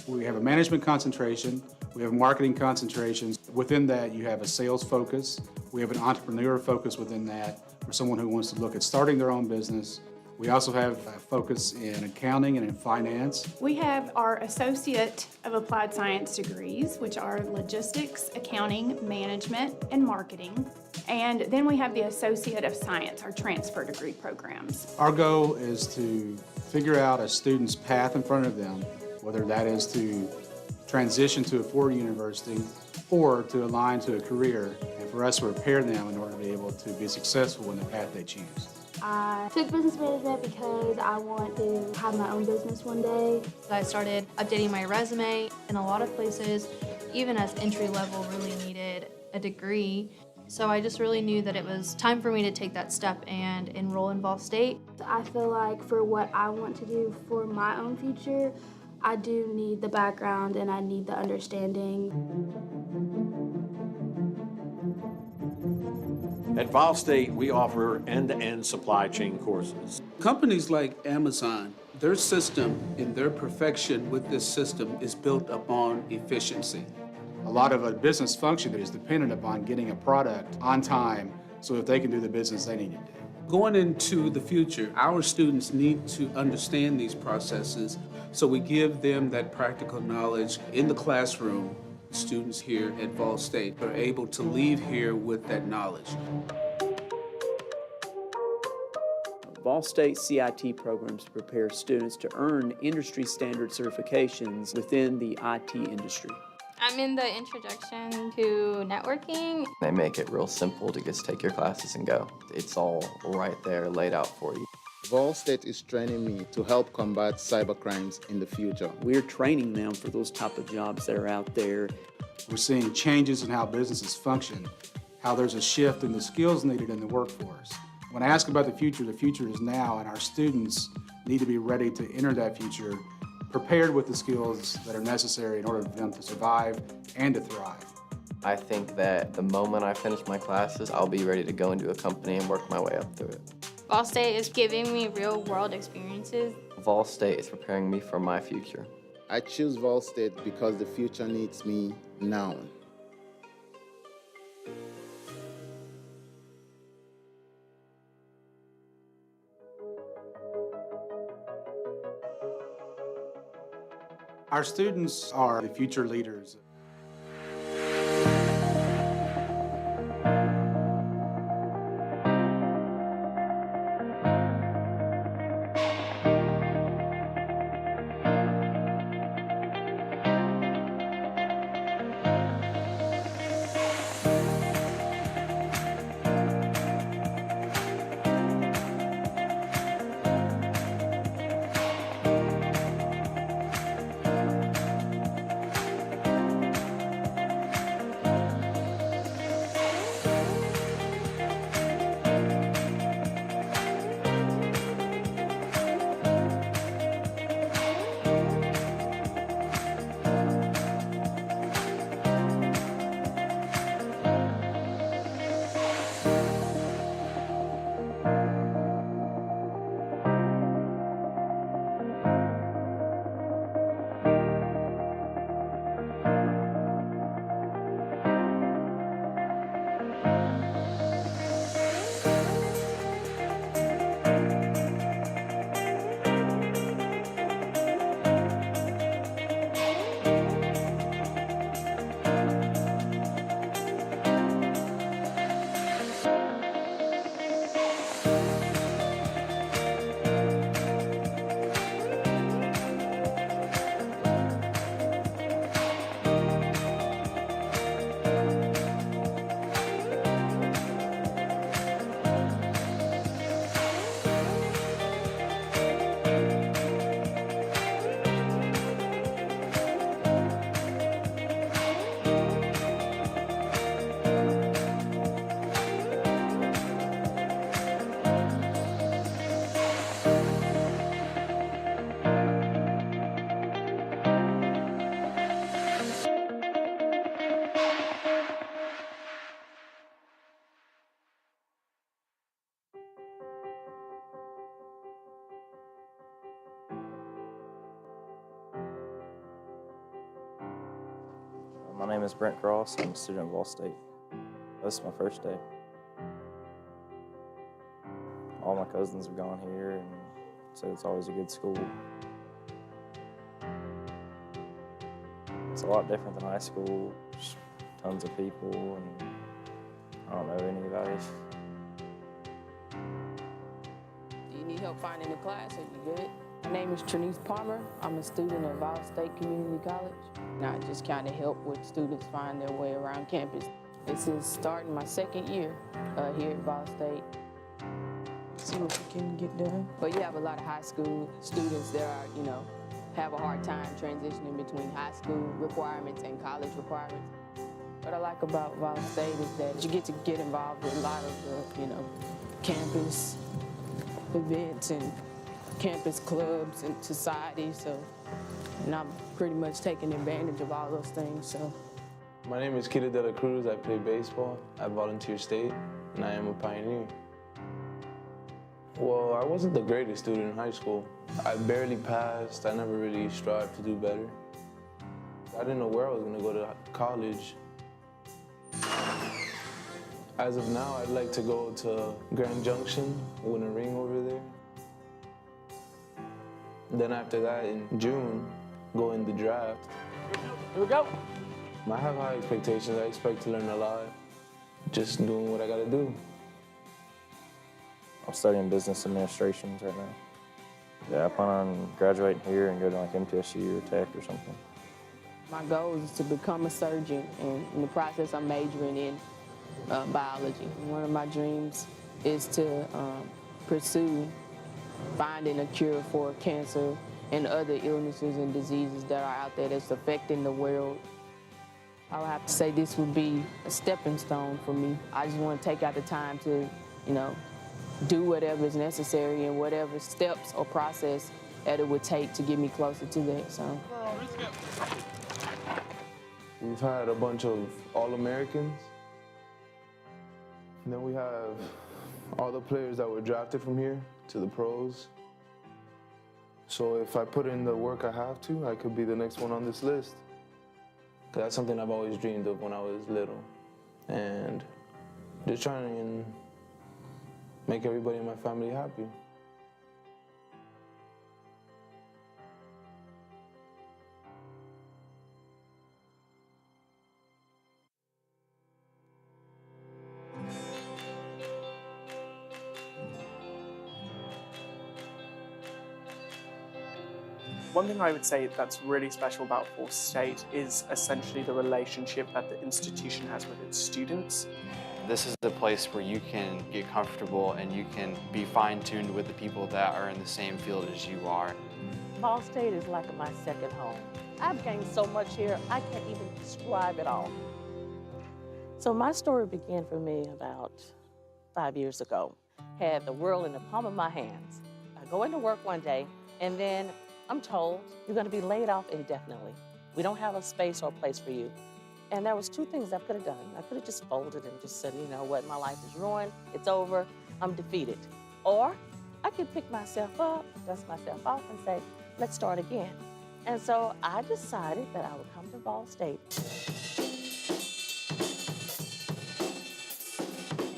We have a management concentration. We have marketing concentrations. Within that, you have a sales focus. We have an entrepreneur focus within that for someone who wants to look at starting their own business. We also have a focus in accounting and in finance. We have our Associate of Applied Science degrees, which are logistics, accounting, management, and marketing. And then we have the Associate of Science, our transfer degree programs. Our goal is to figure out a student's path in front of them, whether that is to transition to a four-year university or to align to a career, and for us to prepare them in order to be able to be successful in the path they choose. I took business management because I want to have my own business one day. I started updating my resume in a lot of places, even as entry level, really needed a degree. So I just really knew that it was time for me to take that step and enroll in Vol State. I feel like for what I want to do for my own future, I do need the background and I need the understanding. At Vol State, we offer end-to-end supply chain courses. Companies like Amazon, their system and their perfection with this system is built upon efficiency. A lot of a business function is dependent upon getting a product on time so that they can do the business they need to do. Going into the future, our students need to understand these processes, so we give them that practical knowledge in the classroom. Students here at Vol State are able to leave here with that knowledge. Vol State CIT programs prepare students to earn industry standard certifications within the IT industry. I'm in the introduction to networking. They make it real simple to just take your classes and go. It's all right there laid out for you. Vol State is training me to help combat cybercrimes in the future. We're training them for those type of jobs that are out there. We're seeing changes in how businesses function, how there's a shift in the skills needed in the workforce. When I ask about the future is now, and our students need to be ready to enter that future, prepared with the skills that are necessary in order for them to survive and to thrive. I think that the moment I finish my classes, I'll be ready to go into a company and work my way up through it. Vol State is giving me real-world experiences. Vol State is preparing me for my future. I choose Vol State because the future needs me now. Our students are the future leaders. My name is Brent Cross. I'm a student at Volstate. This is my first day. All my cousins have gone here and said it's always a good school. It's a lot different than high school. There's tons of people and I don't know anybody. Do you need help finding a class? Are you good? My name is Trinice Palmer. I'm a student at Volstate Community College. And I just kind of help with students find their way around campus. This is starting my second year here at Volstate. See what we can get done. But you have a lot of high school students that are, have a hard time transitioning between high school requirements and college requirements. What I like about Volstate is that you get to get involved with a lot of the, campus events and campus clubs and societies. And I'm pretty much taking advantage of all those things. So. My name is Kida De La Cruz. I play baseball at Volunteer State, and I am a pioneer. Well, I wasn't the greatest student in high school. I barely passed. I never really strived to do better. I didn't know where I was going to go to college. As of now, I'd like to go to Grand Junction, win a ring over there. Then after that, in June, go in the draft. Here we go. I have high expectations. I expect to learn a lot. Just doing what I gotta do. I'm studying business administrations right now. Yeah, I plan on graduating here and go to like MTSU or Tech or something. My goal is to become a surgeon, and in the process, I'm majoring in biology. One of my dreams is to pursue finding a cure for cancer and other illnesses and diseases that are out there that's affecting the world. I would have to say this would be a stepping stone for me. I just want to take out the time to, do whatever is necessary and whatever steps or process that it would take to get me closer to that. So. We've had a bunch of All-Americans. And then we have all the players that were drafted from here to the pros. So if I put in the work I have to, I could be the next one on this list. That's something I've always dreamed of when I was little. And just trying to make everybody in my family happy. One thing I would say that's really special about Volstate is essentially the relationship that the institution has with its students. This is the place where you can get comfortable and you can be fine-tuned with the people that are in the same field as you are. Volstate is like my second home. I've gained so much here, I can't even describe it all. So my story began for me about 5 years ago. Had the world in the palm of my hands. I go into work one day and then I'm told you're going to be laid off indefinitely. We don't have a space or a place for you. And there was two things I could have done. I could have just folded and just said, you know what, my life is ruined, it's over, I'm defeated. Or I could pick myself up, dust myself off and say, let's start again. And so I decided that I would come to Volstate.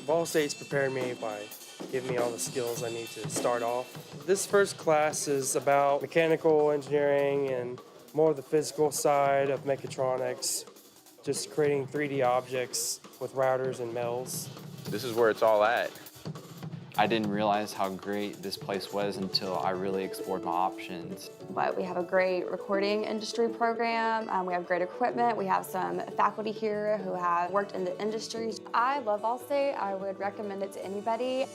Volstate's prepared me by giving me all the skills I need to start off. This first class is about mechanical engineering and more of the physical side of mechatronics, just creating 3D objects with routers and mills. This is where it's all at. I didn't realize how great this place was until I really explored my options. But we have a great recording industry program. We have great equipment. We have some faculty here who have worked in the industry. I love Volstate. I would recommend it to anybody.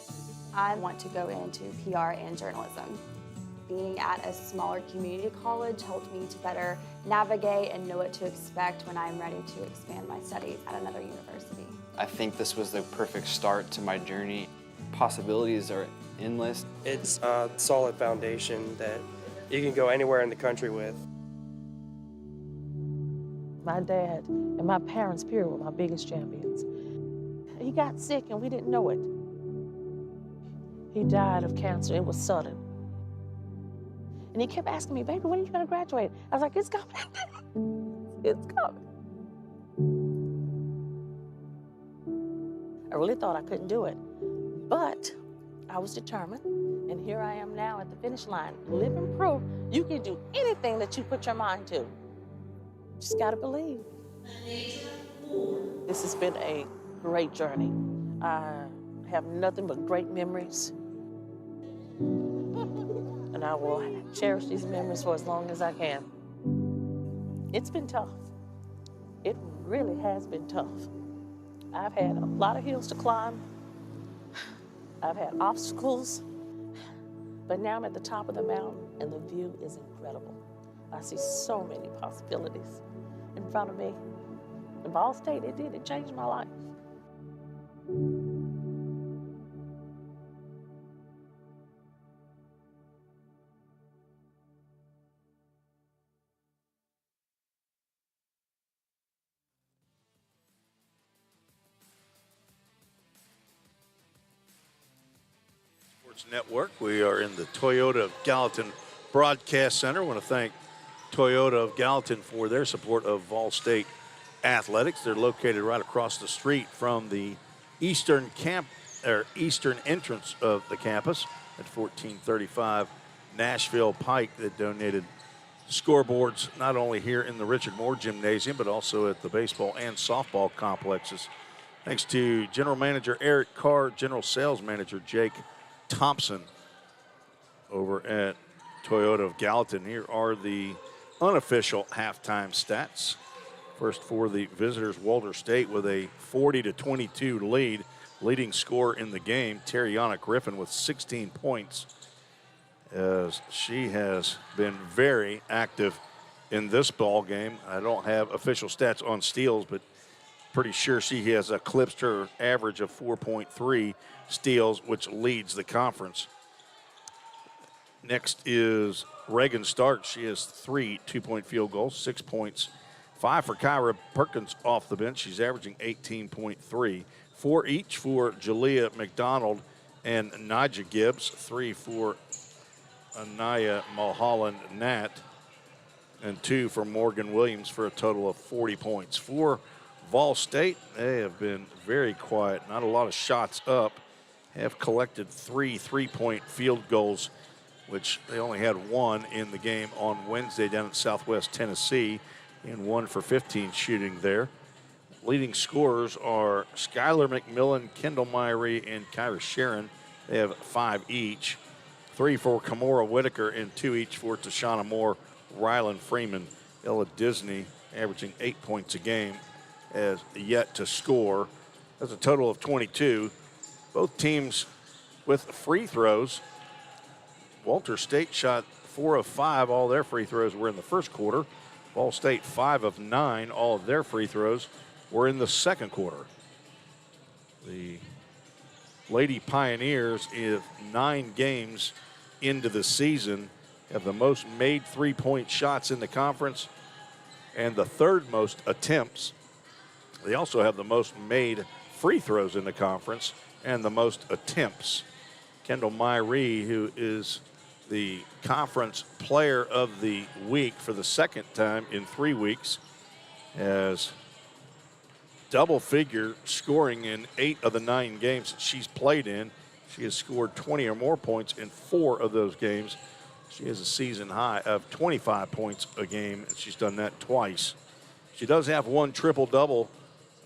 I want to go into PR and journalism. Being at a smaller community college helped me to better navigate and know what to expect when I'm ready to expand my studies at another university. I think this was the perfect start to my journey. Possibilities are endless. It's a solid foundation that you can go anywhere in the country with. My dad and my parents, period, were my biggest champions. He got sick and we didn't know it. He died of cancer. It was sudden. And he kept asking me, baby, when are you going to graduate? I was like, it's coming. It's coming. I really thought I couldn't do it. But I was determined, and here I am now at the finish line, living proof you can do anything that you put your mind to. Just gotta believe. This has been a great journey. I have nothing but great memories. And I will cherish these memories for as long as I can. It's been tough. It really has been tough. I've had a lot of hills to climb. I've had obstacles. But now I'm at the top of the mountain and the view is incredible. I see so many possibilities in front of me. In Volstate, it did. It changed my life. Sports Network. We are in the Toyota of Gallatin Broadcast Center. I want to thank Toyota of Gallatin for their support of Volstate Athletics. They're located right across the street from the eastern entrance of the campus at 1435 Nashville Pike, that donated scoreboards not only here in the Richard Moore Gymnasium, but also at the baseball and softball complexes. Thanks to General Manager Eric Carr, General Sales Manager Jake Thompson over at Toyota of Gallatin. Here are the unofficial halftime stats. First for the visitors, Walter State with a 40-22 lead. Leading scorer in the game, Terriana Griffin, with 16 points, as she has been very active in this ball game. I don't have official stats on steals, but pretty sure she has eclipsed her average of 4.3 steals, which leads the conference. Next is Reagan Stark. She has 3 two-point field goals, 6 points. 5 for Kyra Perkins off the bench. She's averaging 18.3. 4 each for Jalea McDonald and Naja Gibbs. 3 for Anaya Mulholland Nat. And 2 for Morgan Williams for a total of 40 points. For Vol State, they have been very quiet. Not a lot of shots up. Have collected 3 three-point field goals, which they only had 1 in the game on Wednesday down in Southwest Tennessee, and 1 for 15 shooting there. Leading scorers are Skylar McMillan, Kendall Myrie, and Kyra Sharon. They have 5 each. 3 for Kamora Whitaker and 2 each for Tashana Moore, Rylan Freeman. Ella Disney averaging 8 points a game, as yet to score. That's a total of 22. Both teams with free throws. Walter State shot 4 of 5. All their free throws were in the first quarter. Ball State 5 of 9. All of their free throws were in the second quarter. The Lady Pioneers, if 9 games into the season, have the most made three-point shots in the conference and the 3rd most attempts. They also have the most made free throws in the conference and the most attempts. Kendall Myrie, who is the conference player of the week for the 2nd time in 3 weeks, has double-figure scoring in 8 of the 9 games that she's played in. She has scored 20 or more points in 4 of those games. She has a season high of 25 points a game, and she's done that twice. She does have 1 triple-double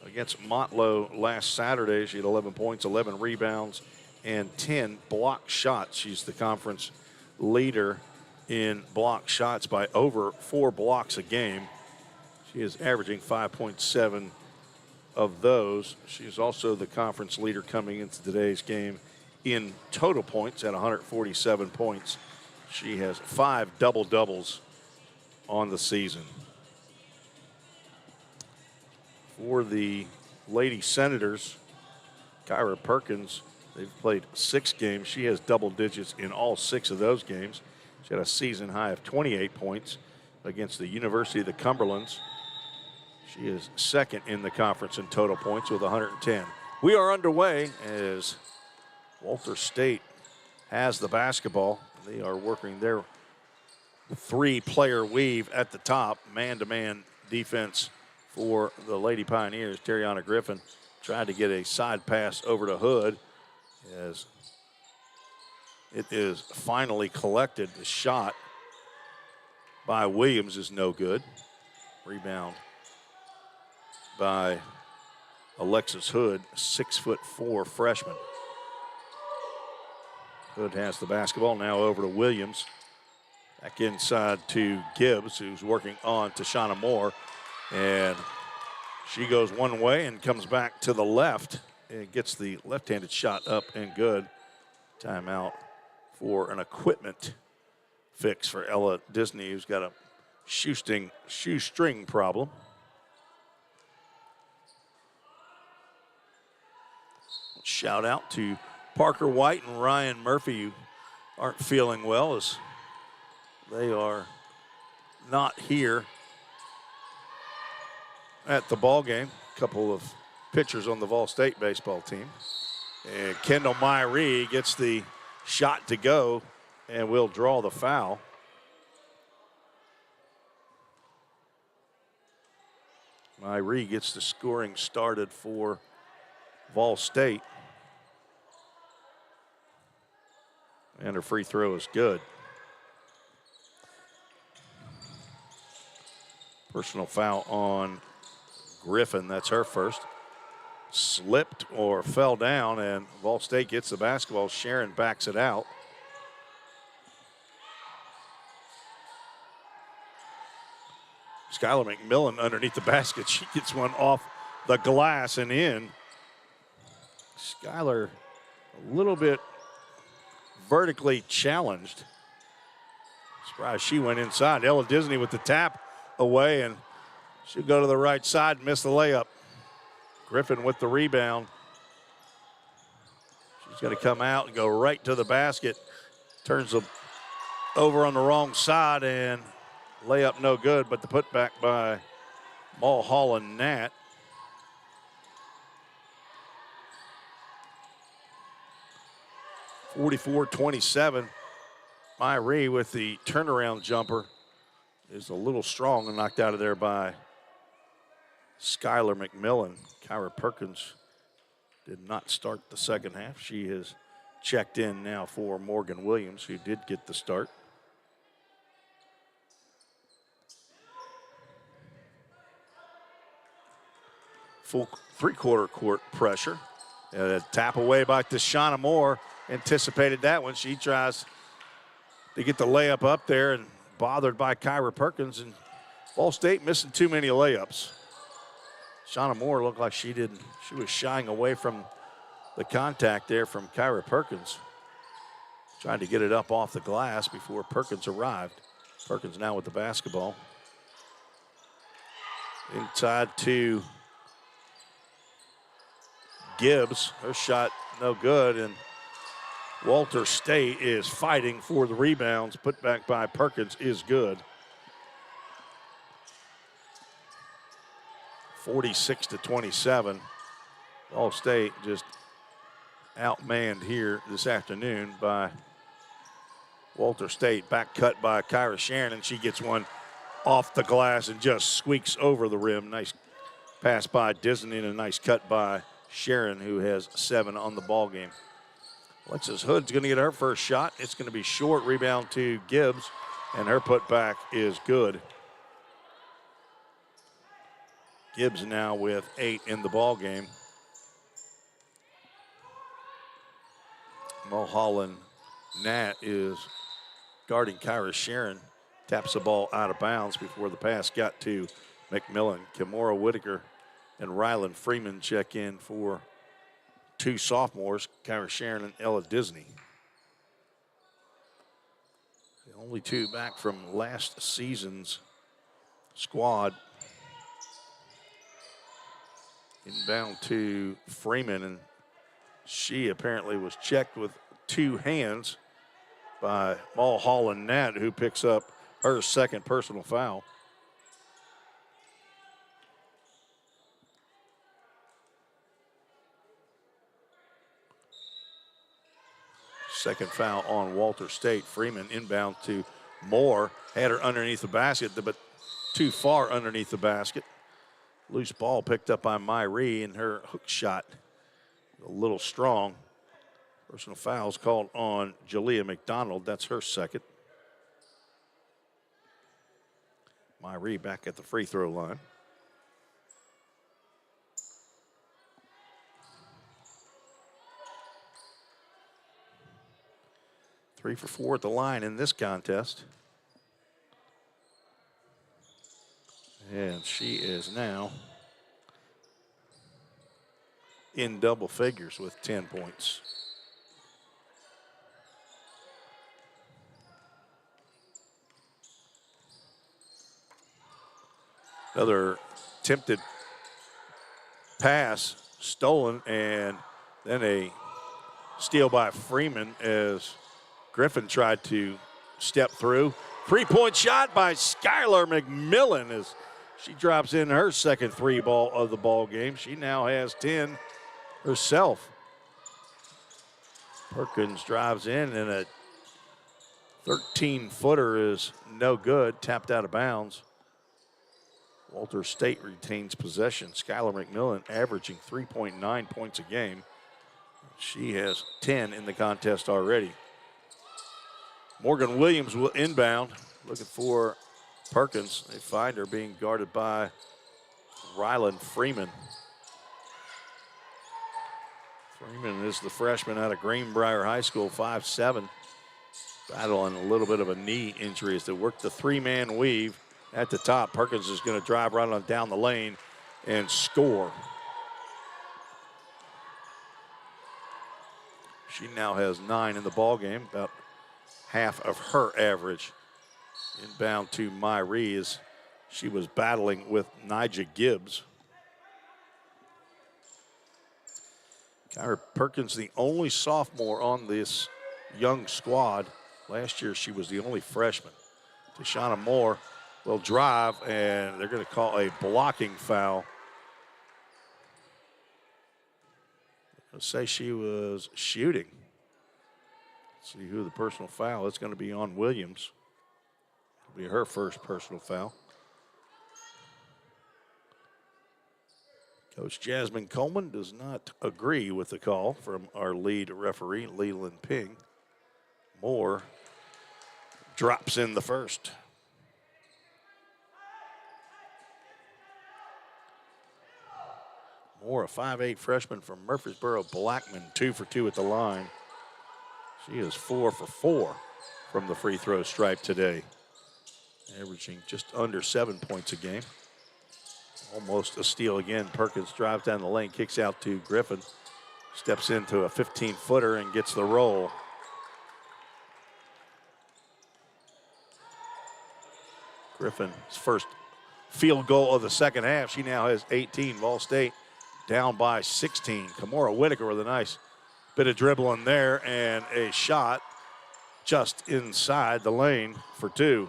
against Motlow last Saturday. She had 11 points, 11 rebounds, and 10 block shots. She's the conference leader in block shots by over 4 blocks a game. She is averaging 5.7 of those. She is also the conference leader coming into today's game in total points at 147 points. She has 5 double-doubles on the season. For the Lady Senators, Kyra Perkins, they've played 6 games. She has double digits in all 6 of those games. She had a season high of 28 points against the University of the Cumberlands. She is 2nd in the conference in total points with 110. We are underway as Walter State has the basketball. They are working their 3-player weave at the top, man-to-man defense for the Lady Pioneers. Terriana Griffin Tried to get a side pass over to Hood as it is finally collected. The shot by Williams is no good. Rebound by Alexis Hood, 6'4" freshman. Hood has the basketball now over to Williams. Back inside to Gibbs, who's working on Tashana Moore. And she goes one way and comes back to the left and gets the left-handed shot up and good. Timeout for an equipment fix for Ella Disney, who's got a shoestring problem. Shout out to Parker White and Ryan Murphy, who aren't feeling well as they are not here at the ball game. A couple of pitchers on the Volstate baseball team. And Kendall Myrie gets the shot to go and will draw the foul. Myrie gets the scoring started for Volstate. And her free throw is good. Personal foul on Griffin, that's her first. Slipped or fell down, and Volstate gets the basketball. Sharon backs it out. Skylar McMillan underneath the basket. She gets one off the glass and in. Skylar a little bit vertically challenged. Surprised she went inside. Ella Disney with the tap away, and she'll go to the right side and miss the layup. Griffin with the rebound. She's going to come out and go right to the basket. Turns them over on the wrong side, and layup no good, but the putback by Mulholland Nat. (44-27). Myrie with the turnaround jumper is a little strong and knocked out of there by Skylar McMillan. Kyra Perkins did not start the second half. She has checked in now for Morgan Williams, who did get the start. Full three-quarter court pressure. A tap away by Tashana Moore. Anticipated that one. She tries to get the layup up there and bothered by Kyra Perkins, and Ball State missing too many layups. Shauna Moore looked like she was shying away from the contact there from Kyra Perkins. Trying to get it up off the glass before Perkins arrived. Perkins now with the basketball. Inside to Gibbs. Her shot no good, and Walter State is fighting for the rebounds. Put back by Perkins is good. 46-27. Ball State just outmanned here this afternoon by Walter State. Back cut by Kyra Sharon, and she gets one off the glass and just squeaks over the rim. Nice pass by Disney and a nice cut by Sharon, who has 7 on the ball game. Alexis Hood's going to get her first shot. It's going to be short. Rebound to Gibbs, and her putback is good. Gibbs now with 8 in the ball game. Mulholland Nat is guarding Kyra Sharon. Taps the ball out of bounds before the pass got to McMillan. Kimora Whitaker and Rylan Freeman check in for 2 sophomores, Kyra Sharon and Ella Disney. The only 2 back from last season's squad. Inbound to Freeman, and she apparently was checked with 2 hands by Mulholland Nat, who picks up her second personal foul. Second foul on Walter State. Freeman inbound to Moore. Had her underneath the basket, but too far underneath the basket. Loose ball picked up by Myrie, and her hook shot a little strong. Personal fouls called on Jalea McDonald. That's her second. Myrie back at the free throw line. Three for four at the line in this contest. And she is now in double figures with 10 points. Another attempted pass stolen, and then a steal by Freeman as Griffin tried to step through. Three-point shot by Skylar McMillan as she drops in her second three ball of the ball game. She now has 10 herself. Perkins drives in, and a 13-footer is no good, tapped out of bounds. Walter State retains possession. Skylar McMillan averaging 3.9 points a game. She has 10 in the contest already. Morgan Williams will inbound, looking for Perkins. They find her being guarded by Ryland Freeman. Freeman is the freshman out of Greenbrier High School, 5'7", battling a little bit of a knee injury as they work the three-man weave at the top. Perkins is going to drive right on down the lane and score. She now has 9 in the ball game, about half of her average. Inbound to Myrie as she was battling with Nija Gibbs. Kyra Perkins, the only sophomore on this young squad. Last year, she was the only freshman. Tashana Moore will drive, and they're going to call a blocking foul. Let's say she was shooting. Let's see who the personal foul is going to be on Williams. It'll be her first personal foul. Coach Jasmine Coleman does not agree with the call from our lead referee, Leland Ping. Moore drops in the first. Moore, a 5'8" freshman from Murfreesboro Blackman, 2 for 2 at the line. She is 4 for 4 from the free throw stripe today, averaging just under 7 points a game. Almost a steal again. Perkins drives down the lane, kicks out to Griffin, steps into a 15-footer and gets the roll. Griffin's first field goal of the second half. She now has 18. Vol State down by 16. Kamora Whitaker with a nice bit of dribbling there and a shot just inside the lane for 2.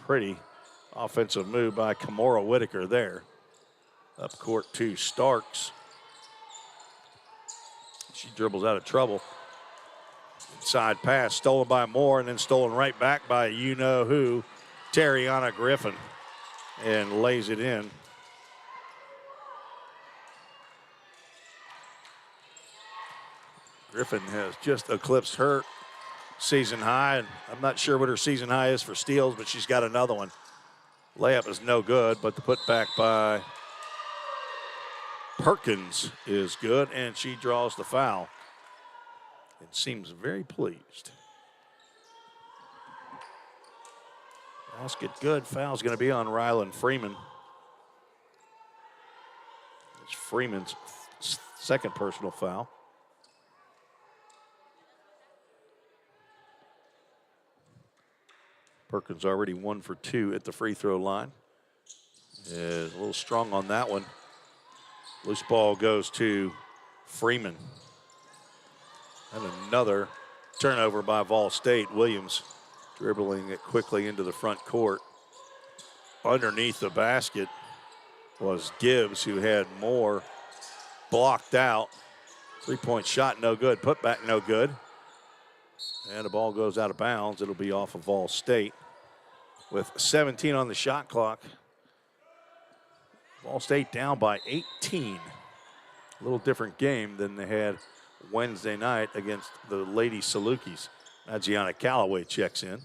Pretty offensive move by Kamora Whitaker there. Up court to Starks. She dribbles out of trouble. Inside pass stolen by Moore and then stolen right back by you-know-who, Tariana Griffin, and lays it in. Griffin has just eclipsed her season high, and I'm not sure what her season high is for steals, but she's got another one. Layup is no good, but the putback by Perkins is good, and she draws the foul and seems very pleased. Basket good. Foul's going to be on Ryland Freeman. It's Freeman's second personal foul. Perkins already 1 for 2 at the free throw line. Is a little strong on that one. Loose ball goes to Freeman. And another turnover by Vol State. Williams dribbling it quickly into the front court. Underneath the basket was Gibbs, who had Moore blocked out. Three-point shot, no good. Putback, no good. And the ball goes out of bounds. It'll be off of Vol State. With 17 on the shot clock, Ball State down by 18. A little different game than they had Wednesday night against the Lady Salukis. Now Gianna Calloway checks in.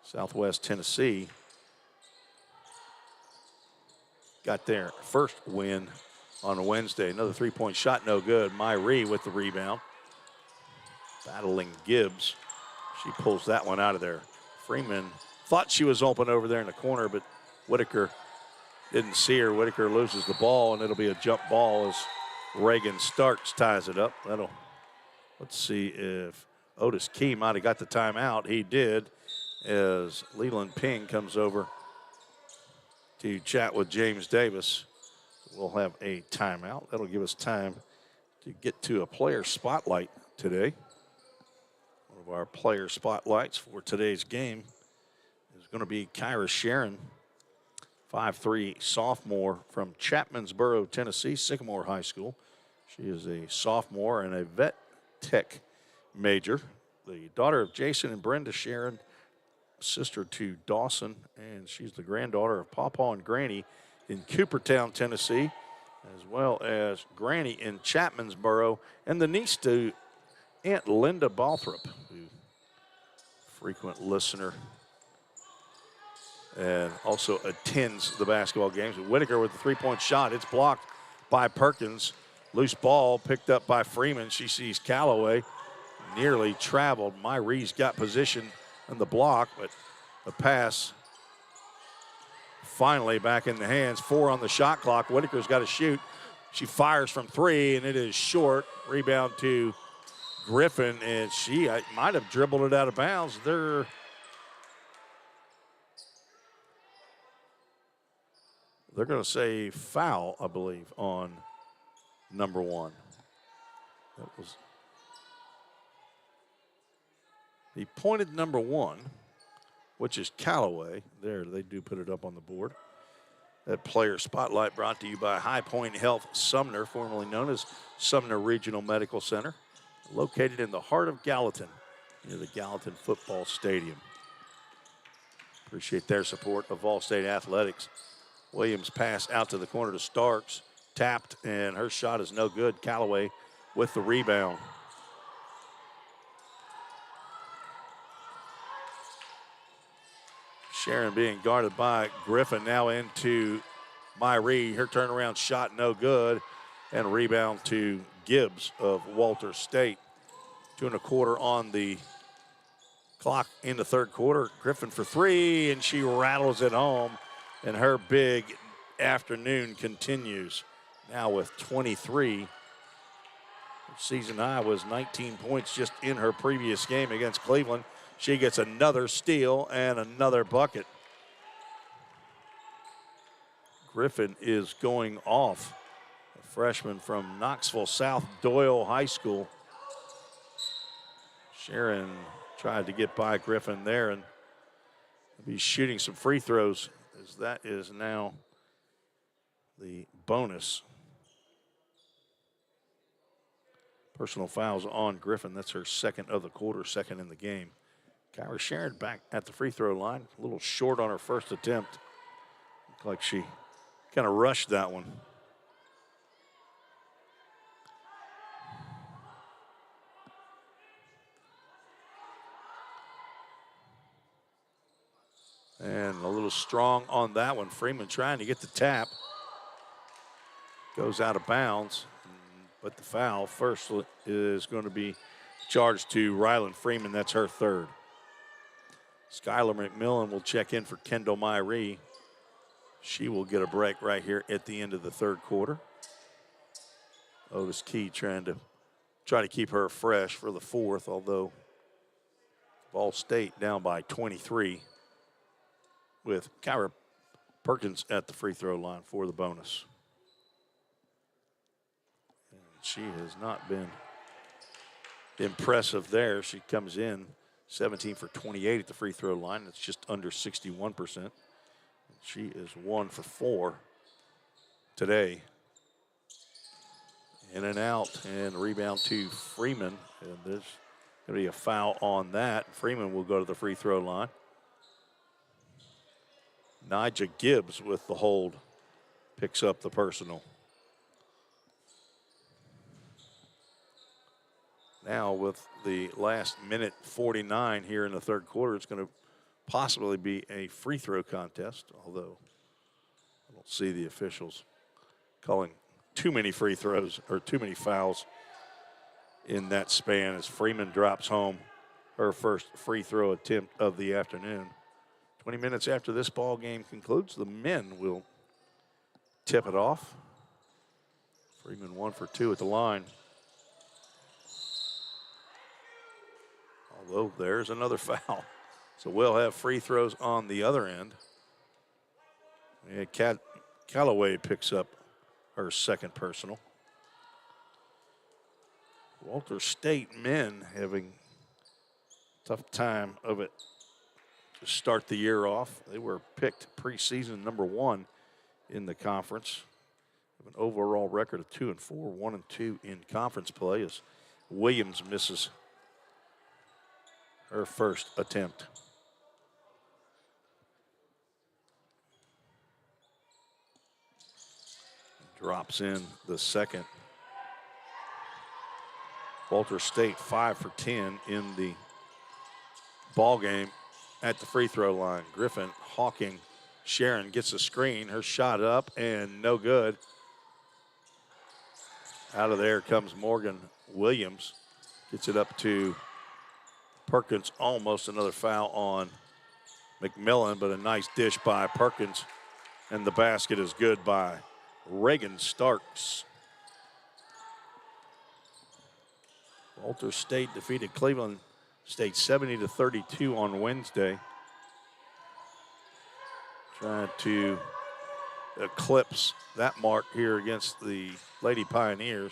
Southwest Tennessee got their first win on Wednesday. Another three-point shot, no good. Myrie with the rebound. Battling Gibbs. She pulls that one out of there. Freeman thought she was open over there in the corner, but Whitaker didn't see her. Whitaker loses the ball, and it'll be a jump ball as Reagan Starks ties it up. Let's see if Otis Key might have got the timeout. He did, as Leland Ping comes over to chat with James Davis. We'll have a timeout. That'll give us time to get to a player spotlight today. One of our player spotlights for today's game is going to be Kyra Sharon, 5'3" sophomore from Chapmansboro, Tennessee, Sycamore High School. She is a sophomore and a vet tech major. The daughter of Jason and Brenda Sharon, sister to Dawson, and she's the granddaughter of Pawpaw and Granny in Coopertown, Tennessee, as well as Granny in Chapmansboro, and the niece to Aunt Linda Balthrop, who frequent listener and also attends the basketball games. Whitaker with the three-point shot. It's blocked by Perkins. Loose ball picked up by Freeman. She sees Calloway nearly traveled. Myrie's got position on the block, but the pass finally back in the hands. 4 on the shot clock. Whitaker's got to shoot. She fires from 3, and it is short. Rebound to Griffin, and she might have dribbled it out of bounds. They're going to say foul, I believe, on number 1. That was the pointed number 1, which is Calloway. There, they do put it up on the board. That player spotlight brought to you by High Point Health Sumner, formerly known as Sumner Regional Medical Center, located in the heart of Gallatin, near the Gallatin Football Stadium. Appreciate their support of Volstate Athletics. Williams pass out to the corner to Starks, tapped, and her shot is no good. Calloway with the rebound. Sharon being guarded by Griffin, now into Myrie. Her turnaround shot no good, and rebound to Gibbs of Walter State. 2 1/4 on the clock in the third quarter. Griffin for 3, and she rattles it home, and her big afternoon continues. Now with 23. Her season high was 19 points just in her previous game against Cleveland. She gets another steal and another bucket. Griffin is going off. A freshman from Knoxville South Doyle High School. Sharon tried to get by Griffin there and be shooting some free throws, as that is now the bonus. Personal fouls on Griffin. That's her second of the quarter, second in the game. Kyra Sharon back at the free throw line. A little short on her first attempt. Looked like she kind of rushed that one. And a little strong on that one. Freeman trying to get the tap. Goes out of bounds. But the foul first is going to be charged to Ryland Freeman. That's her third. Skylar McMillan will check in for Kendall Myrie. She will get a break right here at the end of the third quarter. Otis Key trying to keep her fresh for the fourth, although Ball State down by 23 with Kyra Perkins at the free throw line for the bonus. And she has not been impressive there. She comes in 17 for 28 at the free throw line. That's just under 61%. She is 1 for 4 today. In and out, and rebound to Freeman. And there's going to be a foul on that. Freeman will go to the free throw line. Nigel Gibbs with the hold picks up the personal. Now with the last minute 49 here in the third quarter, it's going to possibly be a free throw contest, although I don't see the officials calling too many free throws or too many fouls in that span as Freeman drops home her first free throw attempt of the afternoon. 20 minutes after this ball game concludes, the men will tip it off. Freeman 1 for 2 at the line. Although there's another foul. So we'll have free throws on the other end. And Callaway picks up her second personal. Walter State men having a tough time of it to start the year off. They were picked preseason #1 in the conference. Have an overall record of 2-4, 1-2 in conference play as Williams misses her first attempt. Drops in the second. Walter State 5 for 10 in the ball game at the free throw line. Griffin hawking. Sharon gets a screen. Her shot up and no good. Out of there comes Morgan Williams. Gets it up to Perkins. Almost another foul on McMillan, but a nice dish by Perkins. And the basket is good by Reagan Starks. Walter State defeated Cleveland State 70-32 on Wednesday. Trying to eclipse that mark here against the Lady Pioneers.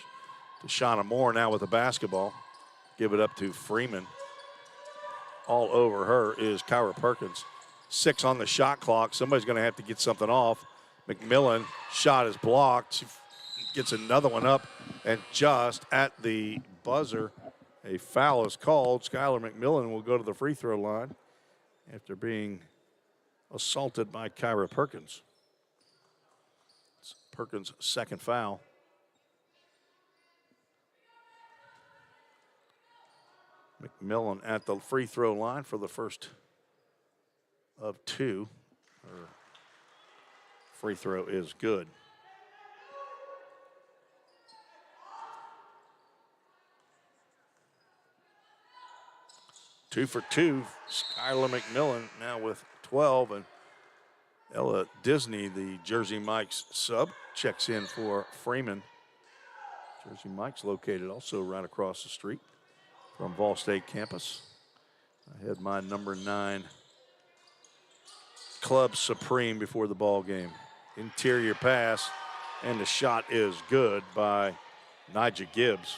Tashana Moore now with the basketball. Give it up to Freeman. All over her is Kyra Perkins. 6 on the shot clock. Somebody's going to have to get something off. McMillan shot is blocked. She gets another one up, and just at the buzzer, a foul is called. Skylar McMillan will go to the free throw line after being assaulted by Kyra Perkins. It's Perkins' second foul. McMillan at the free throw line for the first of 2. Her free throw is good. Two for 2. Skylar McMillan now with 12, and Ella Disney, the Jersey Mike's sub, checks in for Freeman. Jersey Mike's located also right across the street from Volstate campus. I had my number 9 Club Supreme before the ball game. Interior pass, and the shot is good by Nigel Gibbs.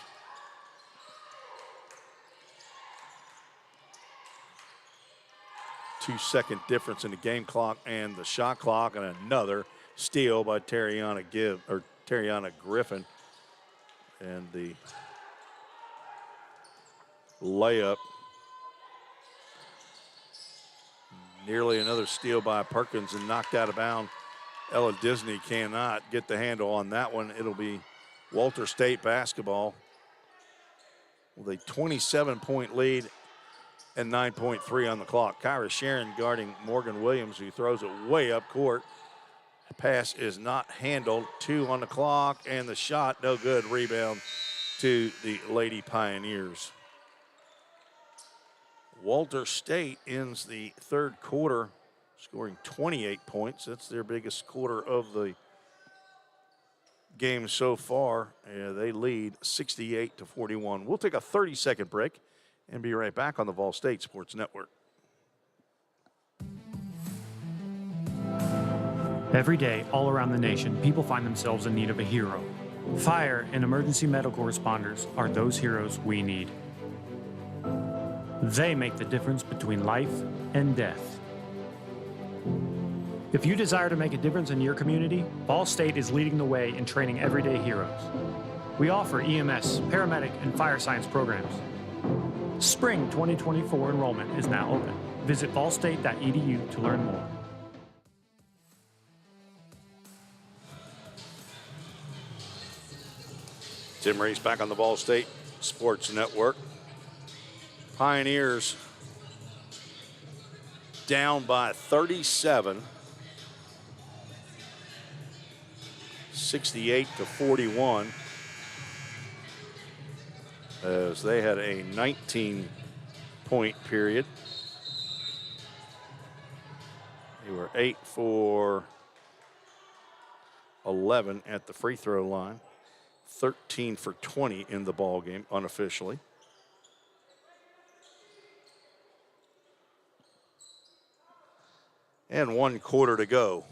Two-second difference in the game clock and the shot clock, and another steal by Terriana Griffin. And the layup. Nearly another steal by Perkins and knocked out of bounds. Ella Disney cannot get the handle on that one. It'll be Walter State basketball with a 27-point lead and 9.3 on the clock. Kyra Sharon guarding Morgan Williams, who throws it way up court. Pass is not handled. 2 on the clock, and the shot no good. Rebound to the Lady Pioneers. Walter State ends the third quarter scoring 28 points. That's their biggest quarter of the game so far. They lead 68-41. We'll take a 30-second break and be right back on the Vol State Sports Network. Every day, all around the nation, people find themselves in need of a hero. Fire and emergency medical responders are those heroes we need. They make the difference between life and death. If you desire to make a difference in your community, Vol State is leading the way in training everyday heroes. We offer EMS, paramedic, and fire science programs. Spring 2024 enrollment is now open. Visit volstate.edu to learn more. Tim Reese back on the Ball State Sports Network. Pioneers down by 37, 68-41, as they had a 19-point period. They were 8 for 11 at the free throw line, 13 for 20 in the ball game unofficially. And 1 quarter to go.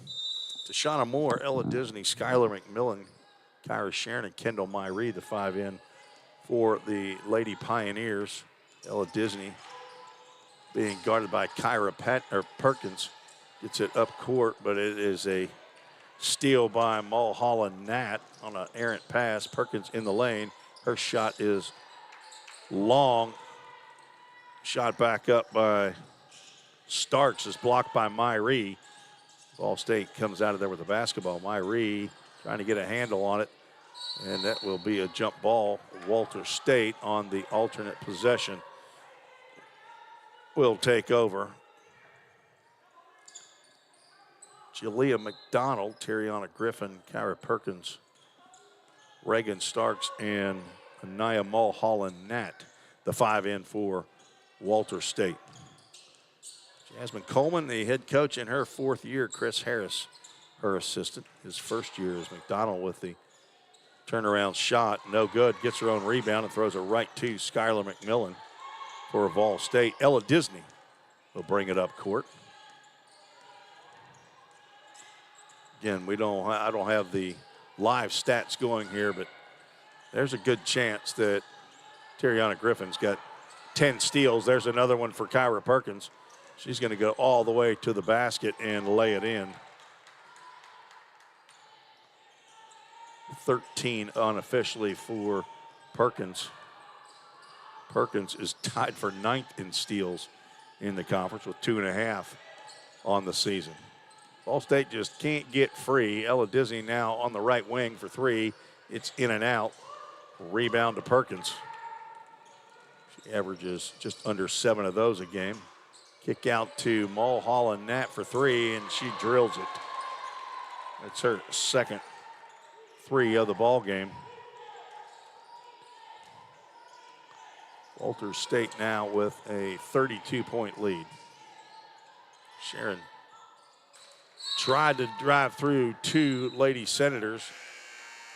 Tashana Moore, Ella Disney, Skylar McMillan, Kyra Sharon, and Kendall Myrie, the 5 in for the Lady Pioneers. Ella Disney being guarded by Kyra Perkins. Gets it up court, but it is a steal by Mulholland Nat on an errant pass. Perkins in the lane. Her shot is long. Shot back up by Starks is blocked by Myrie. Ball State comes out of there with the basketball. Myrie trying to get a handle on it, and that will be a jump ball. Walter State on the alternate possession will take over. Jalea McDonald, Terriana Griffin, Kyra Perkins, Reagan Starks, and Anaya Mulholland Nat, the 5 in for Walter State. Jasmine Coleman, the head coach in her 4th year. Chris Harris, her assistant. His first year as McDonald with the turnaround shot. No good. Gets her own rebound and throws it right to Skylar McMillan for Vol State. Ella Disney will bring it up court. Again, I don't have the live stats going here, but there's a good chance that Terriana Griffin's got 10 steals. There's another one for Kyra Perkins. She's going to go all the way to the basket and lay it in. 13 unofficially for Perkins. Perkins is tied for 9th in steals in the conference with 2.5 on the season. Ball State just can't get free. Ella Disney now on the right wing for 3. It's in and out. Rebound to Perkins. She averages just under 7 of those a game. Kick out to Mulholland Nat for 3, and she drills it. That's her second 3 of the ball game. Walter State now with a 32-point lead. Sharon tried to drive through 2 Lady Senators,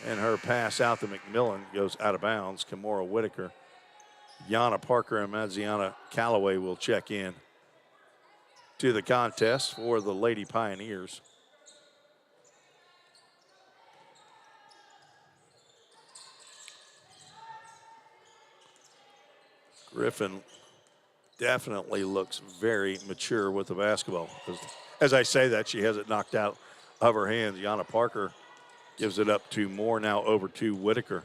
and her pass out to McMillan goes out of bounds. Kimora Whitaker, Yana Parker, and Maziana Calloway will check in to the contest for the Lady Pioneers. Griffin definitely looks very mature with the basketball. As I say that, she has it knocked out of her hands. Yana Parker gives it up to Moore, now over to Whitaker.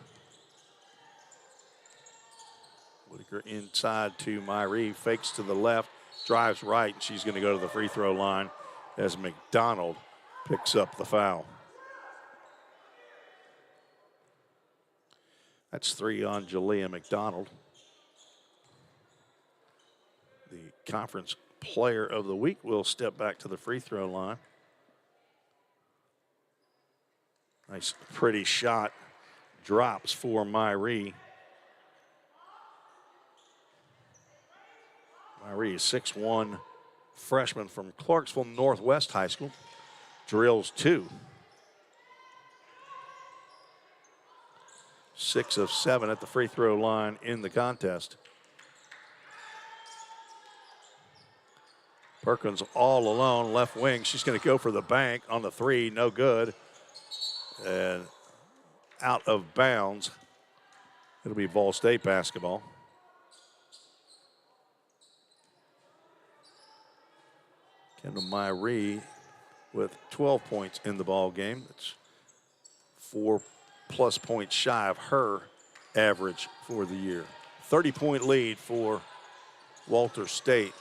Whitaker inside to Myrie, fakes to the left, drives right, and she's going to go to the free throw line as McDonald picks up the foul. That's 3 on Jalea McDonald. The conference player of the week will step back to the free throw line. Nice, pretty shot. Drops for Myrie. Myrie is 6'1", freshman from Clarksville Northwest High School. Drills 2. 6 of 7 at the free throw line in the contest. Perkins all alone, left wing. She's going to go for the bank on the 3, no good. And out of bounds. It'll be Vol State basketball. Kendall Myrie with 12 points in the ball game. It's 4+ points shy of her average for the year. 30-point lead for Walter State.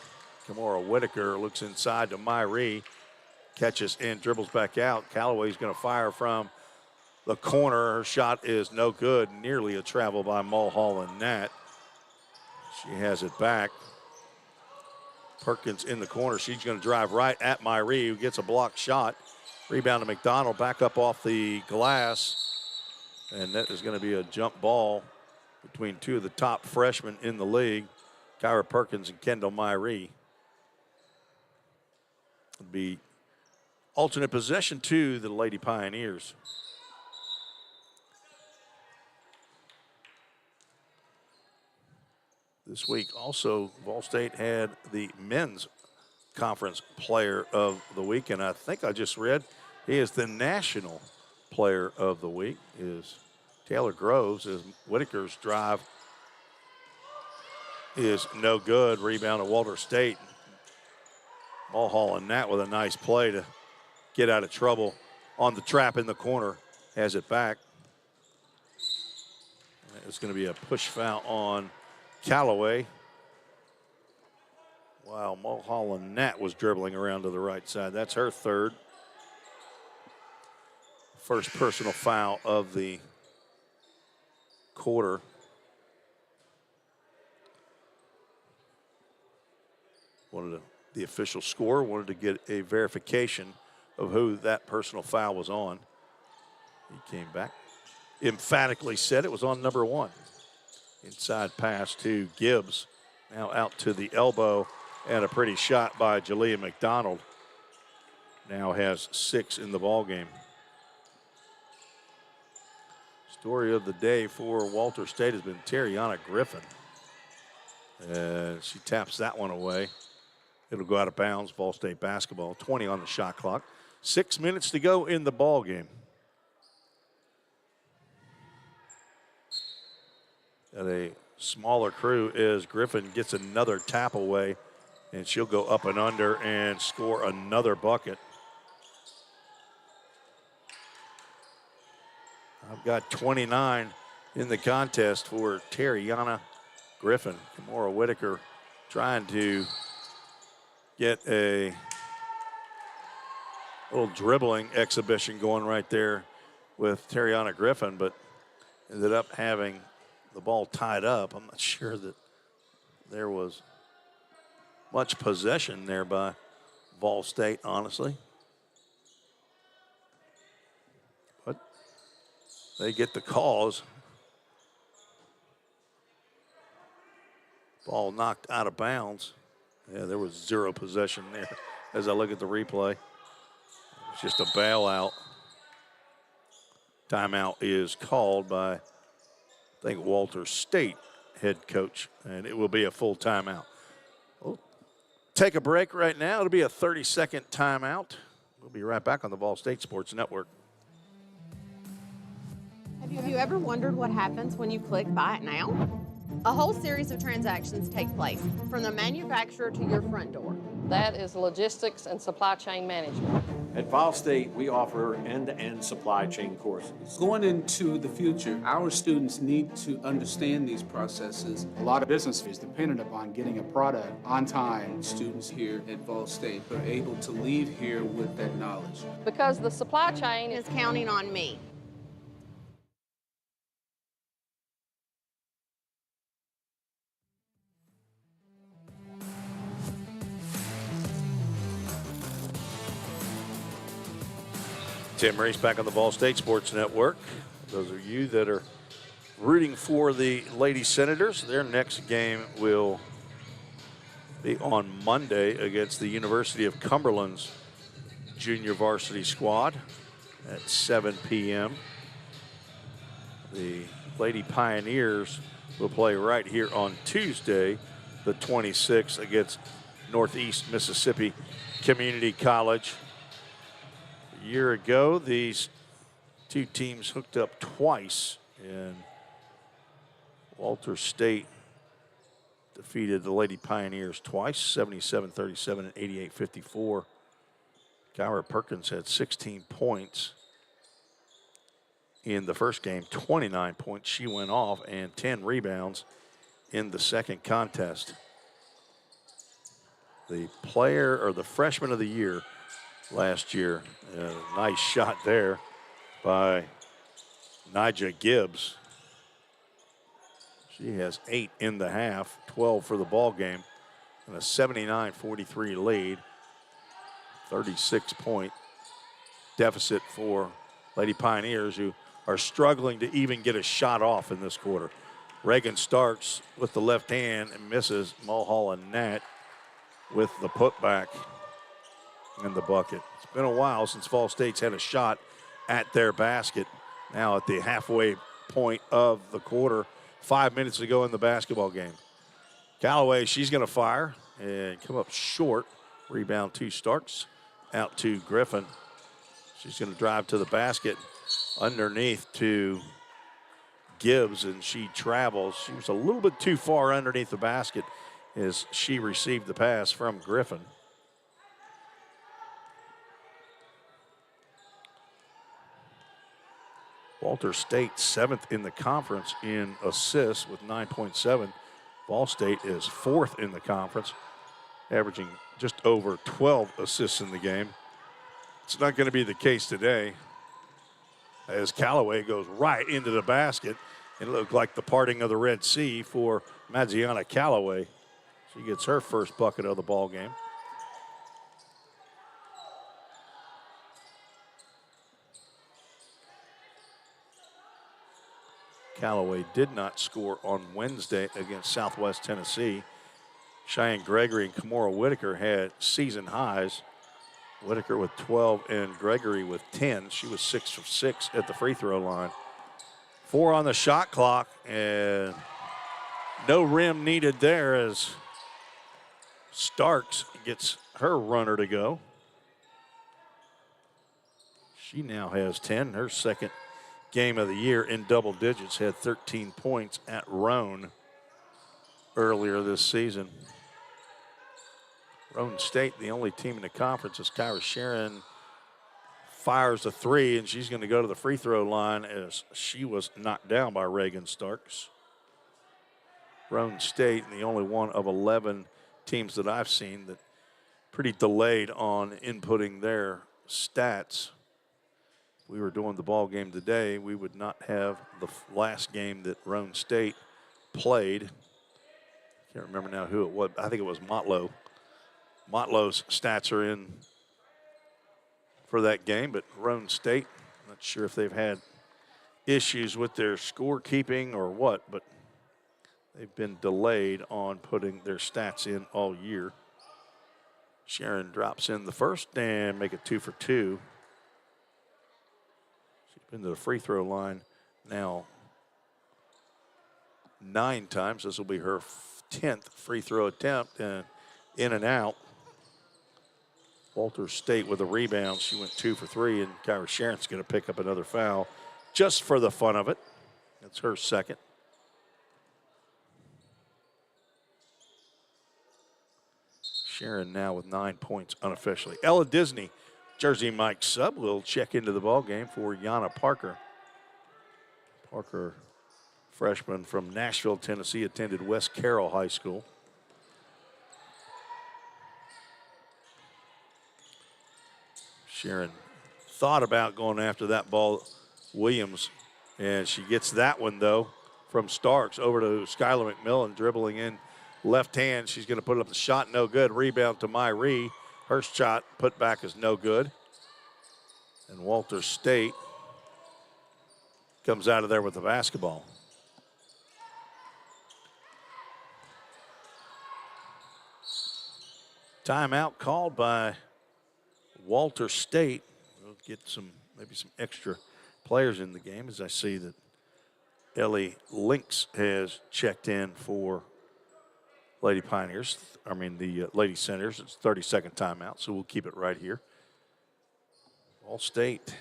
Kimora Whitaker looks inside to Myrie, catches and dribbles back out. Callaway's going to fire from the corner. Her shot is no good. Nearly a travel by Mulholland Nat. She has it back. Perkins in the corner. She's going to drive right at Myrie, who gets a blocked shot. Rebound to McDonald, back up off the glass. And that is going to be a jump ball between two of the top freshmen in the league, Kyra Perkins and Kendall Myrie. It'll be alternate possession to the Lady Pioneers. This week also, Volstate had the men's conference player of the week, and I think I just read he is the national player of the week is Taylor Groves, as Whitaker's drive is no good. Rebound to Walter State. Mulholland Nat with a nice play to get out of trouble on the trap in the corner. Has it back. It's going to be a push foul on Callaway. Wow, Mulholland Nat was dribbling around to the right side. That's her third. First personal foul of the quarter. The official score wanted to get a verification of who that personal foul was on. He came back, emphatically said it was on number 1. Inside pass to Gibbs. Now out to the elbow, and a pretty shot by Jalea McDonald. Now has 6 in the ball game. Story of the day for Walter State has been Terriana Griffin. She taps that one away. It'll go out of bounds. Ball State basketball. 20 on the shot clock. 6 minutes to go in the ball game. And a smaller crew as Griffin gets another tap away, and she'll go up and under and score another bucket. I've got 29 in the contest for Terriana Griffin. Kimora Whitaker trying to get a little dribbling exhibition going right there with Terriana Griffin, but ended up having the ball tied up. I'm not sure that there was much possession there by Vol State, honestly. But they get the calls. Ball knocked out of bounds. Yeah, there was 0 possession there as I look at the replay. It's just a bailout. Timeout is called by, I think, Walter State head coach, and it will be a full timeout. We'll take a break right now. It'll be a 30-second timeout. We'll be right back on the Vol State Sports Network. Have you ever wondered what happens when you click Buy It Now? A whole series of transactions take place, from the manufacturer to your front door. That is logistics and supply chain management. At Volstate, we offer end-to-end supply chain courses. Going into the future, our students need to understand these processes. A lot of business is dependent upon getting a product on time. Students here at Vol State are able to leave here with that knowledge. Because the supply chain is counting on me. Tim Reese back on the Vol State Sports Network. Those of you that are rooting for the Lady Senators, their next game will be on Monday against the University of Cumberland's junior varsity squad at 7 p.m. The Lady Pioneers will play right here on Tuesday, the 26th, against Northeast Mississippi Community College. A year ago, these two teams hooked up twice, and Walter State defeated the Lady Pioneers twice, 77-37 and 88-54. Kyra Perkins had 16 points in the first game, 29 points. She went off, and 10 rebounds in the second contest. The player, or the freshman of the year last year, nice shot there by Nija Gibbs. She has 8 in the half, 12 for the ball game, and a 79-43 lead. 36-point deficit for Lady Pioneers, who are struggling to even get a shot off in this quarter. Reagan starts with the left hand and misses. Mulholland Nat with the putback in the bucket. It's been a while since Vol State's had a shot at their basket. Now at the halfway point of the quarter, 5 minutes to go in the basketball game. Callaway, she's going to fire and come up short. Rebound to Starks, out to Griffin. She's going to drive to the basket, underneath to Gibbs, and she travels. She was a little bit too far underneath the basket as she received the pass from Griffin. Walter State 7th in the conference in assists with 9.7. Vol State is 4th in the conference, averaging just over 12 assists in the game. It's not going to be the case today, as Callaway goes right into the basket. It looked like the parting of the Red Sea for Madziana Callaway. She gets her first bucket of the ball game. Callaway did not score on Wednesday against Southwest Tennessee. Cheyenne Gregory and Kimora Whitaker had season highs. Whitaker with 12 and Gregory with 10. She was 6 for 6 at the free throw line. 4 on the shot clock, and no rim needed there as Starks gets her runner to go. She now has 10, her second game of the year in double digits, had 13 points at Roan earlier this season. Roan State, the only team in the conference, as Kyra Sharon fires a 3, and she's going to go to the free throw line as she was knocked down by Reagan Starks. Roan State, the only one of 11 teams that I've seen that pretty delayed on inputting their stats. If we were doing the ball game today, we would not have the last game that Roan State played. Can't remember now who it was. I think it was Motlow. Motlow's stats are in for that game, but Roan State, not sure if they've had issues with their scorekeeping or what, but they've been delayed on putting their stats in all year. Sharon drops in the first and make it 2 for 2. She's been to the free throw line now 9 times. This will be her 10th free throw attempt, and in and out. Walter State with a rebound. She went 2 for 3, and Kyra Sharon's going to pick up another foul just for the fun of it. That's her second. Sharon now with 9 points unofficially. Ella Disney, Jersey Mike sub, will check into the ball game for Yana Parker. Parker, freshman from Nashville, Tennessee, attended West Carroll High School. Sharon thought about going after that ball, Williams, and she gets that one, though, from Starks over to Skylar McMillan, dribbling in left hand. She's going to put up the shot, no good. Rebound to Myree. Her shot put back is no good. And Walter State comes out of there with the basketball. Timeout called by Walter State. We'll get maybe some extra players in the game, as I see that Ellie Lynx has checked in for Lady Pioneers. The Lady Senators. It's 30-second timeout, so we'll keep it right here. Vol State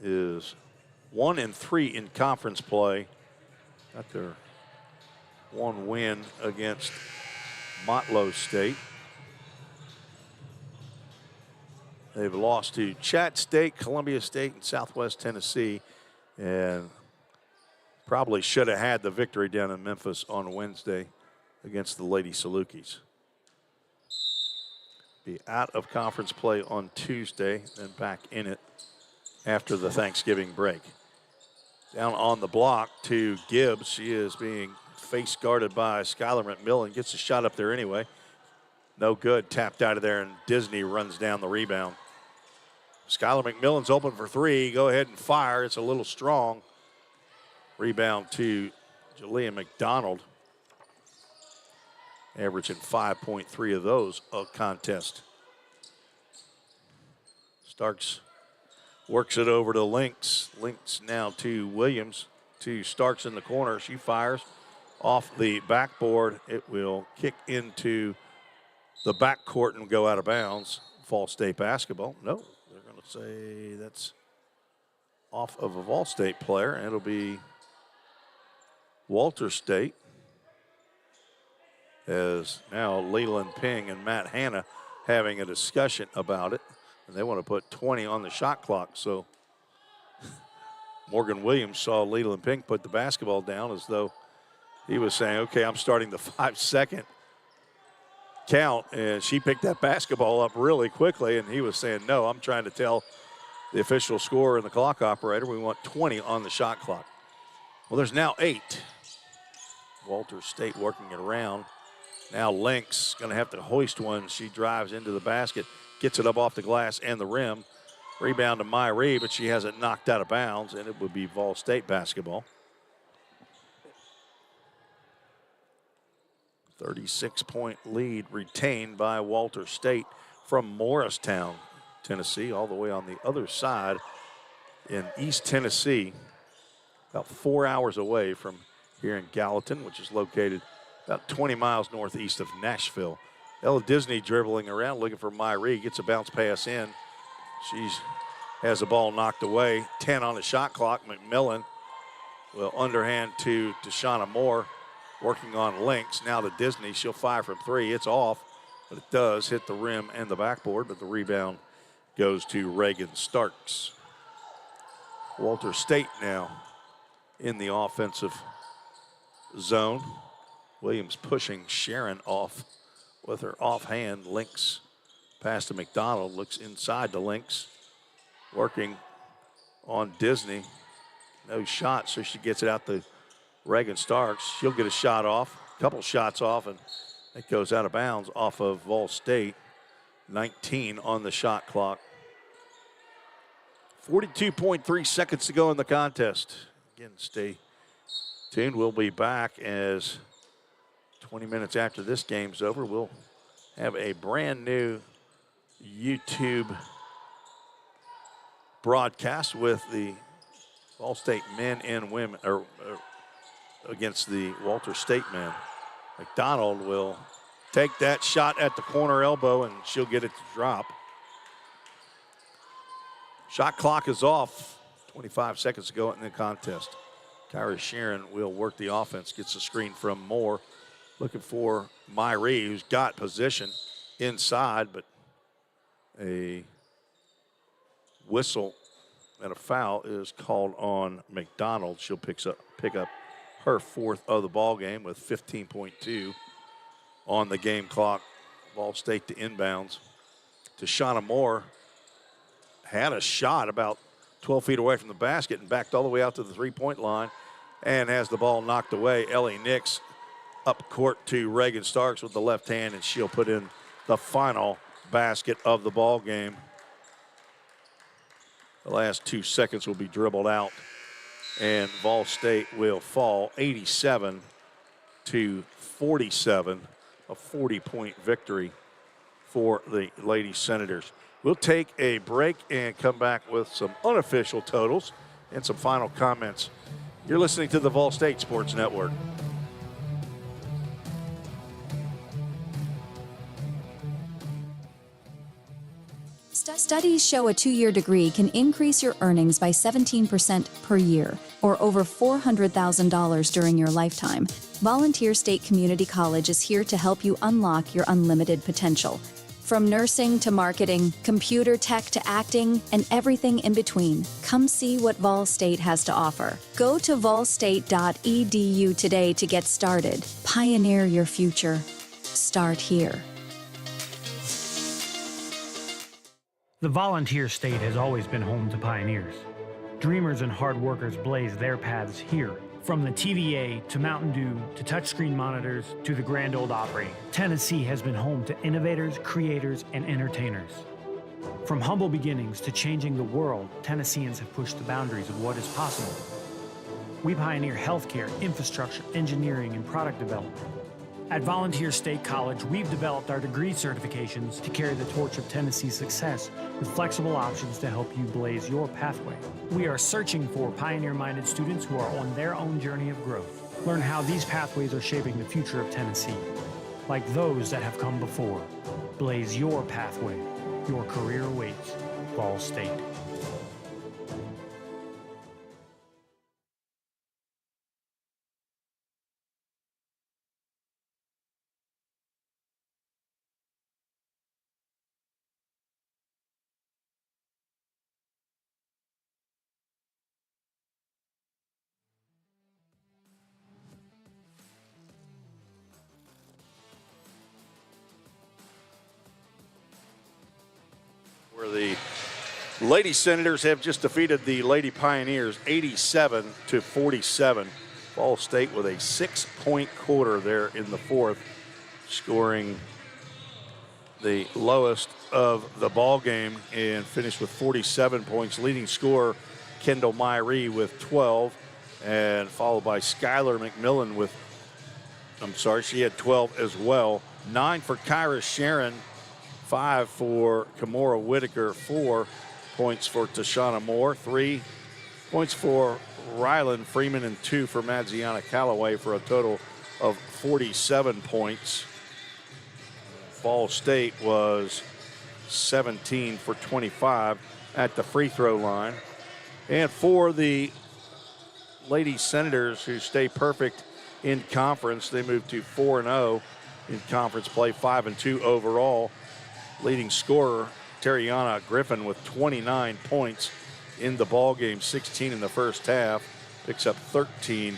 is 1-3 in conference play. Got their one win against Motlow State. They've lost to Chat State, Columbia State, and Southwest Tennessee, and probably should have had the victory down in Memphis on Wednesday against the Lady Salukis. Be out of conference play on Tuesday, then back in it after the Thanksgiving break. Down on the block to Gibbs. She is being face guarded by Skylar McMillan. Gets a shot up there anyway. No good. Tapped out of there, and Disney runs down the rebound. Skylar McMillan's open for three. Go ahead and fire. It's a little strong. Rebound to Jalea McDonald. Averaging 5.3 of those a contest. Starks works it over to Lynx. Lynx now to Williams. To Starks in the corner. She fires off the backboard. It will kick into the backcourt and go out of bounds. Volstate basketball. No, they're going to say that's off of a Volstate player, and it'll be Walter State. As now Leland Ping and Matt Hanna having a discussion about it. And they want to put 20 on the shot clock. So Morgan Williams saw Leland Ping put the basketball down as though he was saying, okay, I'm starting the 5-second count. And she picked that basketball up really quickly. And he was saying, no, I'm trying to tell the official scorer and the clock operator we want 20 on the shot clock. Well, there's now 8. Walter State working it around. Now Lynx going to have to hoist one. She drives into the basket, gets it up off the glass and the rim. Rebound to Myrie, but she has it knocked out of bounds, and it would be Vol State basketball. 36-point lead retained by Walter State from Morristown, Tennessee, all the way on the other side in East Tennessee, about 4 hours away from here in Gallatin, which is located about 20 miles northeast of Nashville. Ella Disney dribbling around, looking for Myrie, gets a bounce pass in. She has the ball knocked away. 10 on the shot clock. McMillan will underhand to Deshauna Moore, working on Lynx. Now to Disney, she'll fire from 3. It's off, but it does hit the rim and the backboard, but the rebound goes to Reagan Starks. Walter State now in the offensive zone. Williams pushing Sharon off with her offhand. Lynx pass to McDonald, looks inside to Lynx, working on Disney. No shot, so she gets it out to Reagan Starks. She'll get a shot off, a couple shots off, and it goes out of bounds off of Vol State. 19 on the shot clock. 42.3 seconds to go in the contest. Again, stay tuned. We'll be back as 20 minutes after this game's over. We'll have a brand new YouTube broadcast with the Vol State men and women, or against the Walter State men. McDonald will take that shot at the corner elbow, and she'll get it to drop. Shot clock is off. 25 seconds to go in the contest. Kyra Sharon will work the offense, gets a screen from Moore. Looking for Myrie, who's got position inside, but a whistle and a foul is called on McDonald. She'll pick up her 4th of the ball game with 15.2 on the game clock. Vol State to inbounds. Deshauna Moore had a shot about 12 feet away from the basket and backed all the way out to the three-point line and has the ball knocked away. Ellie Nix up court to Reagan Starks with the left hand, and she'll put in the final basket of the ball game. The last 2 seconds will be dribbled out, and Vol State will fall 87-47, a 40-point victory for the Lady Senators. We'll take a break and come back with some unofficial totals and some final comments. You're listening to the Vol State Sports Network. Studies show a 2-year degree can increase your earnings by 17% per year, or over $400,000 during your lifetime. Volunteer State Community College is here to help you unlock your unlimited potential. From nursing to marketing, computer tech to acting, and everything in between, come see what Vol State has to offer. Go to volstate.edu today to get started. Pioneer your future. Start here. The Volunteer State has always been home to pioneers. Dreamers and hard workers blaze their paths here. From the TVA to Mountain Dew to touchscreen monitors to the Grand Ole Opry, Tennessee has been home to innovators, creators, and entertainers. From humble beginnings to changing the world, Tennesseans have pushed the boundaries of what is possible. We pioneer healthcare, infrastructure, engineering, and product development. At Volunteer State College, we've developed our degree certifications to carry the torch of Tennessee's success with flexible options to help you blaze your pathway. We are searching for pioneer-minded students who are on their own journey of growth. Learn how these pathways are shaping the future of Tennessee. Like those that have come before, blaze your pathway. Your career awaits. Vol State. Where the Lady Senators have just defeated the Lady Pioneers 87-47. Vol State with a 6-point quarter there in the fourth, scoring the lowest of the ball game and finished with 47 points. Leading scorer Kendall Myrie with 12, and followed by Skylar McMillan with, she had 12 as well. 9 for Kyra Sharon, 5 for Kimora Whitaker, 4 points for Tashana Moore, 3 points for Rylan Freeman, and 2 for Madziana Callaway for a total of 47 points. Vol State was 17 for 25 at the free throw line. And for the Lady Senators, who stay perfect in conference, they move to 4-0 in conference play, 5-2 overall. Leading scorer Terriana Griffin with 29 points in the ball game, 16 in the first half, picks up 13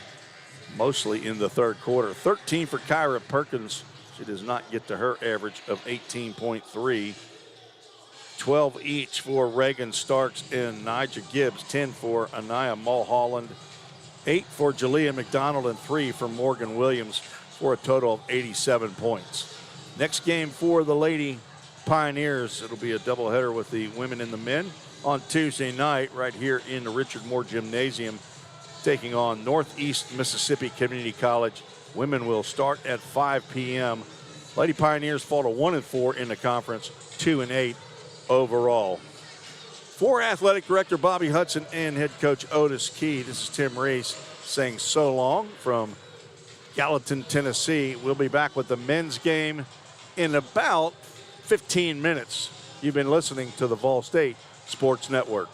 mostly in the third quarter. 13 for Kyra Perkins. She does not get to her average of 18.3. 12 each for Reagan Starks and Nigel Gibbs, 10 for Anaya Mulholland, 8 for Jalea McDonald, and 3 for Morgan Williams for a total of 87 points. Next game for the Lady Pioneers, it'll be a doubleheader with the women and the men on Tuesday night right here in the Richard Moore Gymnasium, taking on Northeast Mississippi Community College. Women will start at 5 p.m. Lady Pioneers fall to 1-4 in the conference, 2-8 overall. For Athletic Director Bobby Hudson and Head Coach Otis Key, this is Tim Reese saying so long from Gallatin, Tennessee. We'll be back with the men's game in about 15 minutes. You've been listening to the Vol State Sports Network.